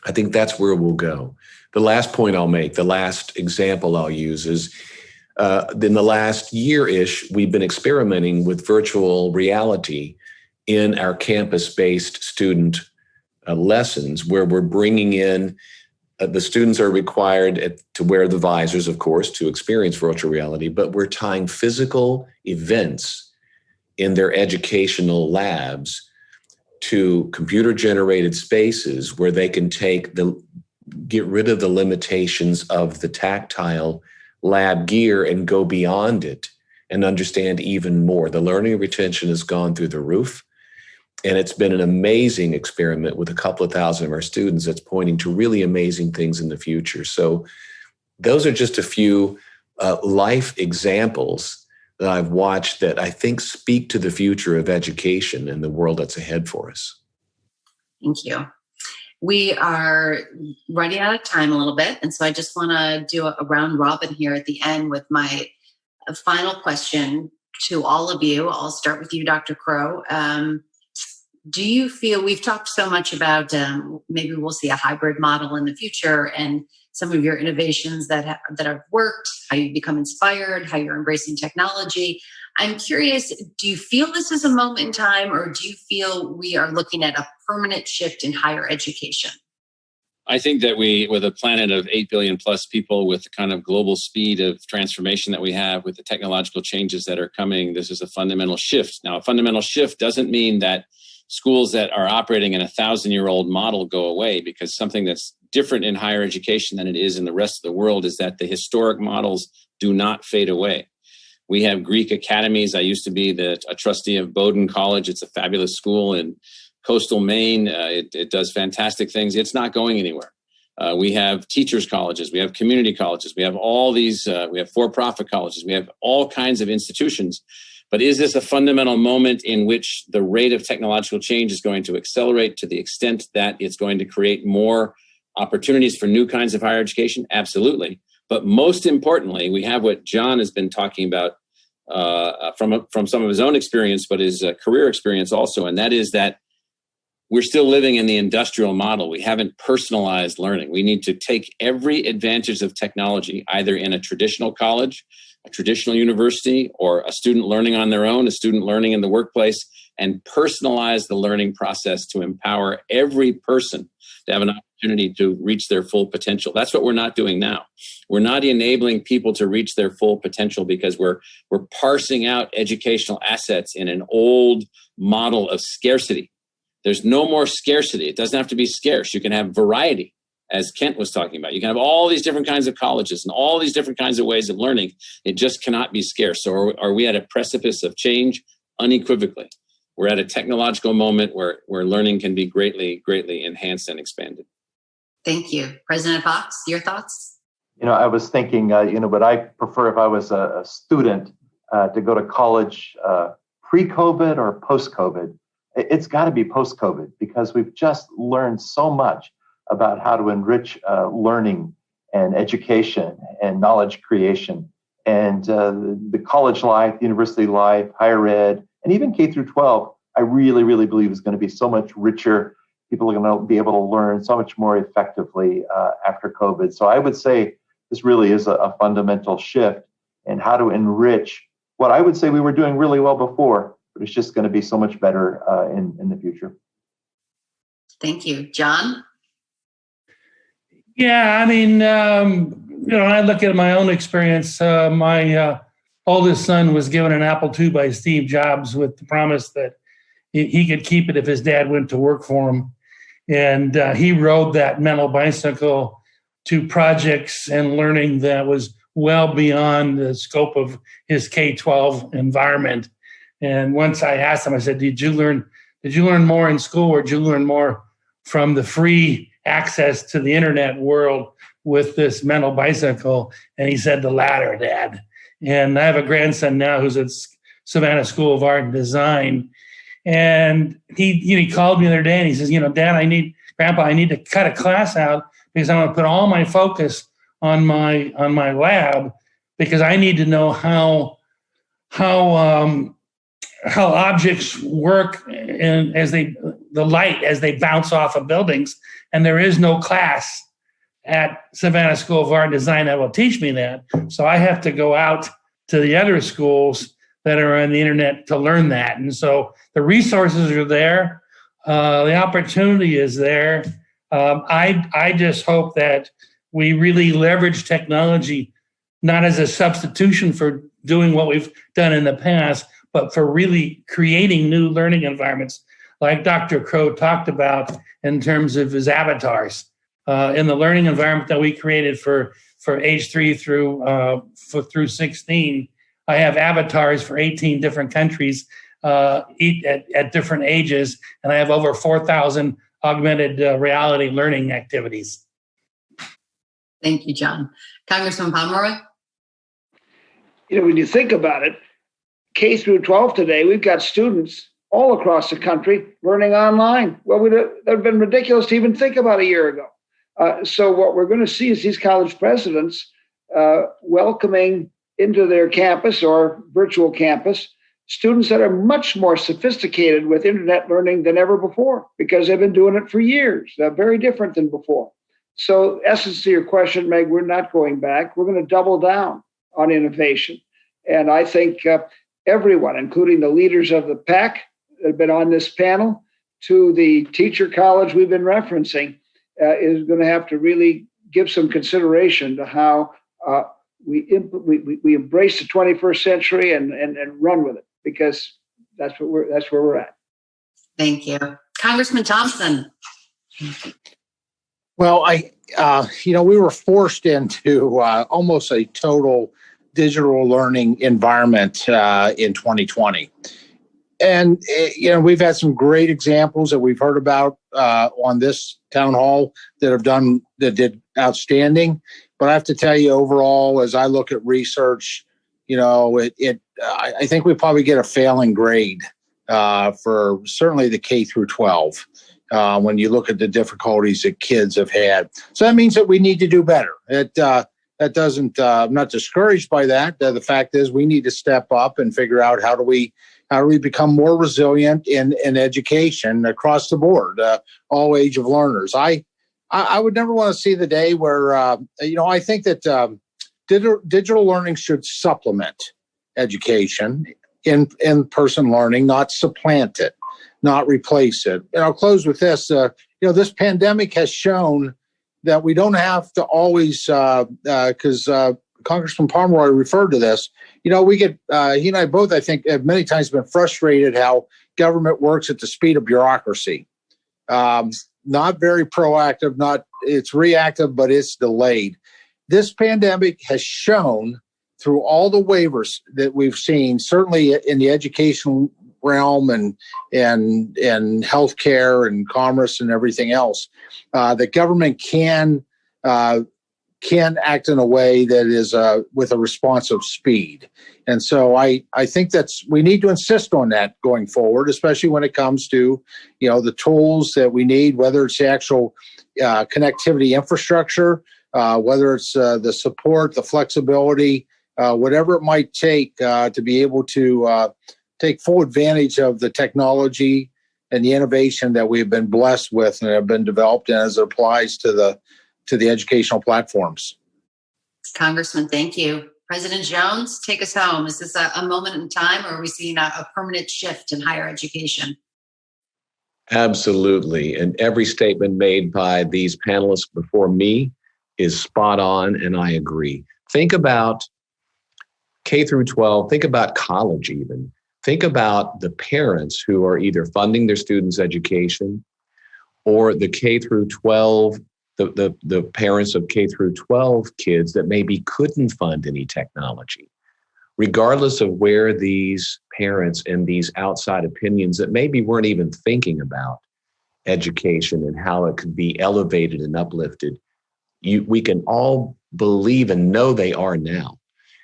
I think that's where we'll go. The last point I'll make, the last example I'll use is in the last year-ish, we've been experimenting with virtual reality in our campus-based student lessons where we're bringing in the students are required to wear the visors, of course, to experience virtual reality, but we're tying physical events in their educational labs to computer-generated spaces where they can get rid of the limitations of the tactile lab gear and go beyond it and understand even more. The learning retention has gone through the roof, and it's been an amazing experiment with a couple of thousand of our students that's pointing to really amazing things in the future. So those are just a few life examples that I've watched that I think speak to the future of education and the world that's ahead for us. Thank you. We are running out of time a little bit, and so I just want to do a round robin here at the end with my final question to all of you. I'll start with you, Dr. Crow. Do you feel, we've talked so much about maybe we'll see a hybrid model in the future, and some of your innovations that have worked, how you become inspired, how you're embracing technology. I'm curious, do you feel this is a moment in time, or do you feel we are looking at a permanent shift in higher education? I think that with a planet of 8 billion plus people, with the kind of global speed of transformation that we have, with the technological changes that are coming, this is a fundamental shift. Now, a fundamental shift doesn't mean that schools that are operating in a 1,000-year-old model go away, because something that's different in higher education than it is in the rest of the world is that the historic models do not fade away. We have Greek academies. I used to be a trustee of Bowdoin College. It's a fabulous school in coastal Maine. It does fantastic things. It's not going anywhere. We have teachers' colleges. We have community colleges. We have all these, we have for-profit colleges. We have all kinds of institutions. But is this a fundamental moment in which the rate of technological change is going to accelerate to the extent that it's going to create more opportunities for new kinds of higher education? Absolutely. But most importantly, we have what John has been talking about from some of his own experience, but his career experience also, and that is that we're still living in the industrial model. We haven't personalized learning. We need to take every advantage of technology, either in a traditional college, a traditional university, or a student learning on their own, a student learning in the workplace, and personalize the learning process to empower every person to have an opportunity to reach their full potential. That's what we're not doing now. We're not enabling people to reach their full potential because we're parsing out educational assets in an old model of scarcity. There's no more scarcity. It doesn't have to be scarce. You can have variety, as Kent was talking about. You can have all these different kinds of colleges and all these different kinds of ways of learning. It just cannot be scarce. So are we at a precipice of change? Unequivocally. We're at a technological moment where learning can be greatly, greatly enhanced and expanded. Thank you. President Fuchs, your thoughts? I was thinking, would I prefer if I was a student to go to college pre-COVID or post-COVID? It's got to be post-COVID, because we've just learned so much about how to enrich learning and education and knowledge creation. And the college life, university life, higher ed, and even K through 12, I really, really believe is going to be so much richer. People are going to be able to learn so much more effectively after COVID. So I would say this really is a fundamental shift in how to enrich what I would say we were doing really well before, but it's just going to be so much better in the future. Thank you. John? Yeah, I mean, I look at my own experience. My oldest son was given an Apple II by Steve Jobs with the promise that he could keep it if his dad went to work for him. And he rode that mental bicycle to projects and learning that was well beyond the scope of his K-12 environment. And once I asked him, I said, did you learn more in school, or did you learn more from the free access to the internet world with this mental bicycle? And he said, the latter, Dad. And I have a grandson now who's at Savannah School of Art and Design. And he called me the other day and he says, Dad, Grandpa, I need to cut a class out because I'm going to put all my focus on my lab, because I need to know how objects work and as they bounce off of buildings. And there is no class at Savannah School of Art and Design that will teach me that. So I have to go out to the other schools that are on the internet to learn that. And so the resources are there. The opportunity is there. I just hope that we really leverage technology, not as a substitution for doing what we've done in the past, but for really creating new learning environments, like Dr. Crow talked about in terms of his avatars. In the learning environment that we created for age 3 through 16, I have avatars for 18 different countries at different ages, and I have over 4,000 augmented reality learning activities. Thank you, John. Congressman Pomeroy? When you think about it, K through 12 today, we've got students all across the country learning online. Well, that would have been ridiculous to even think about a year ago. So what we're going to see is these college presidents welcoming into their campus or virtual campus students that are much more sophisticated with internet learning than ever before, because they've been doing it for years. They're very different than before. So, essence to your question, Meg, we're not going back. We're going to double down on innovation. And I think everyone, including the leaders of the PAC that have been on this panel, to the teacher college we've been referencing, is going to have to really give some consideration to how we embrace the 21st century and run with it, because that's where we're at. Thank you. Congressman Thompson. Well, we were forced into almost a total digital learning environment in 2020. And, we've had some great examples that we've heard about on this town hall that did outstanding. But I have to tell you, overall, as I look at research, I think we probably get a failing grade for certainly the K through 12 when you look at the difficulties that kids have had. So that means that we need to do better. That doesn't. I'm not discouraged by that. The fact is, we need to step up and figure out how do we become more resilient in education across the board, all age of learners. I would never want to see the day where I think that digital learning should supplement education, in-person learning, not supplant it, not replace it. And I'll close with this. This pandemic has shown that we don't have to always, because Congressman Pomeroy referred to this. We get, he and I both, I think, have many times been frustrated how government works at the speed of bureaucracy. Not very proactive, it's reactive, but it's delayed. This pandemic has shown through all the waivers that we've seen, certainly in the educational realm and healthcare and commerce and everything else, that government can act in a way that is with a responsive speed. And so I think we need to insist on that going forward, especially when it comes to, the tools that we need, whether it's the actual connectivity infrastructure, whether it's the support, the flexibility, whatever it might take to be able to take full advantage of the technology and the innovation that we've been blessed with and have been developed as it applies to the educational platforms. Congressman, thank you. President Jones, take us home. Is this a moment in time, or are we seeing a permanent shift in higher education? Absolutely. And every statement made by these panelists before me is spot on, and I agree. Think about K through 12, think about college even. Think about the parents who are either funding their students' education or the K through 12, the parents of K through 12 kids that maybe couldn't fund any technology. Regardless of where these parents and these outside opinions that maybe weren't even thinking about education and how it could be elevated and uplifted, we can all believe and know they are now.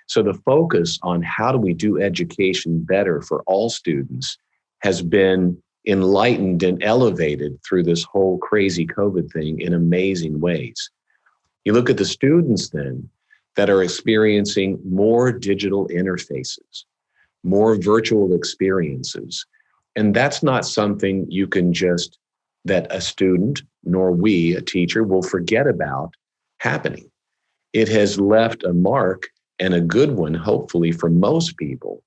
So the focus on how do we do education better for all students has been enlightened and elevated through this whole crazy COVID thing in amazing ways. You look at the students then that are experiencing more digital interfaces, more virtual experiences. And that's not something you can that a student, nor we, a teacher, will forget about happening. It has left a mark, and a good one, hopefully, for most people,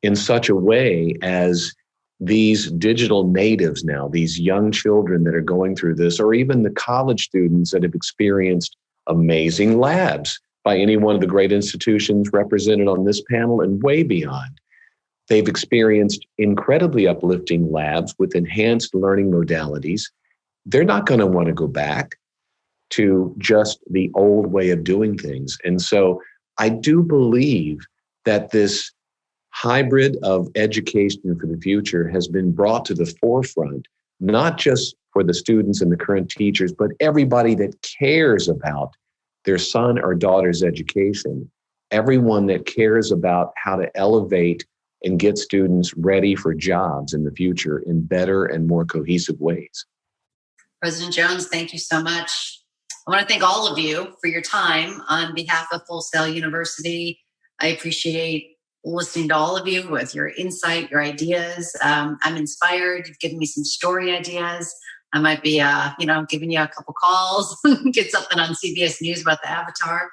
in such a way as these digital natives now, these young children that are going through this, or even the college students that have experienced amazing labs by any one of the great institutions represented on this panel and way beyond. They've experienced incredibly uplifting labs with enhanced learning modalities. They're not going to want to go back to just the old way of doing things. And so I do believe that this hybrid of education for the future has been brought to the forefront, not just for the students and the current teachers, but everybody that cares about their son or daughter's education, everyone that cares about how to elevate and get students ready for jobs in the future in better and more cohesive ways. President Jones, thank you so much. I want to thank all of you for your time on behalf of Full Sail University. I appreciate listening to all of you with your insight, your ideas. I'm inspired. You've given me some story ideas. I might be, giving you a couple calls, get something on CBS News about the Avatar.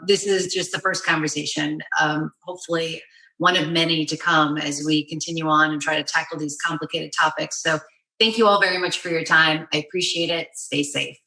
This is just the first conversation. Hopefully one of many to come as we continue on and try to tackle these complicated topics. So thank you all very much for your time. I appreciate it. Stay safe.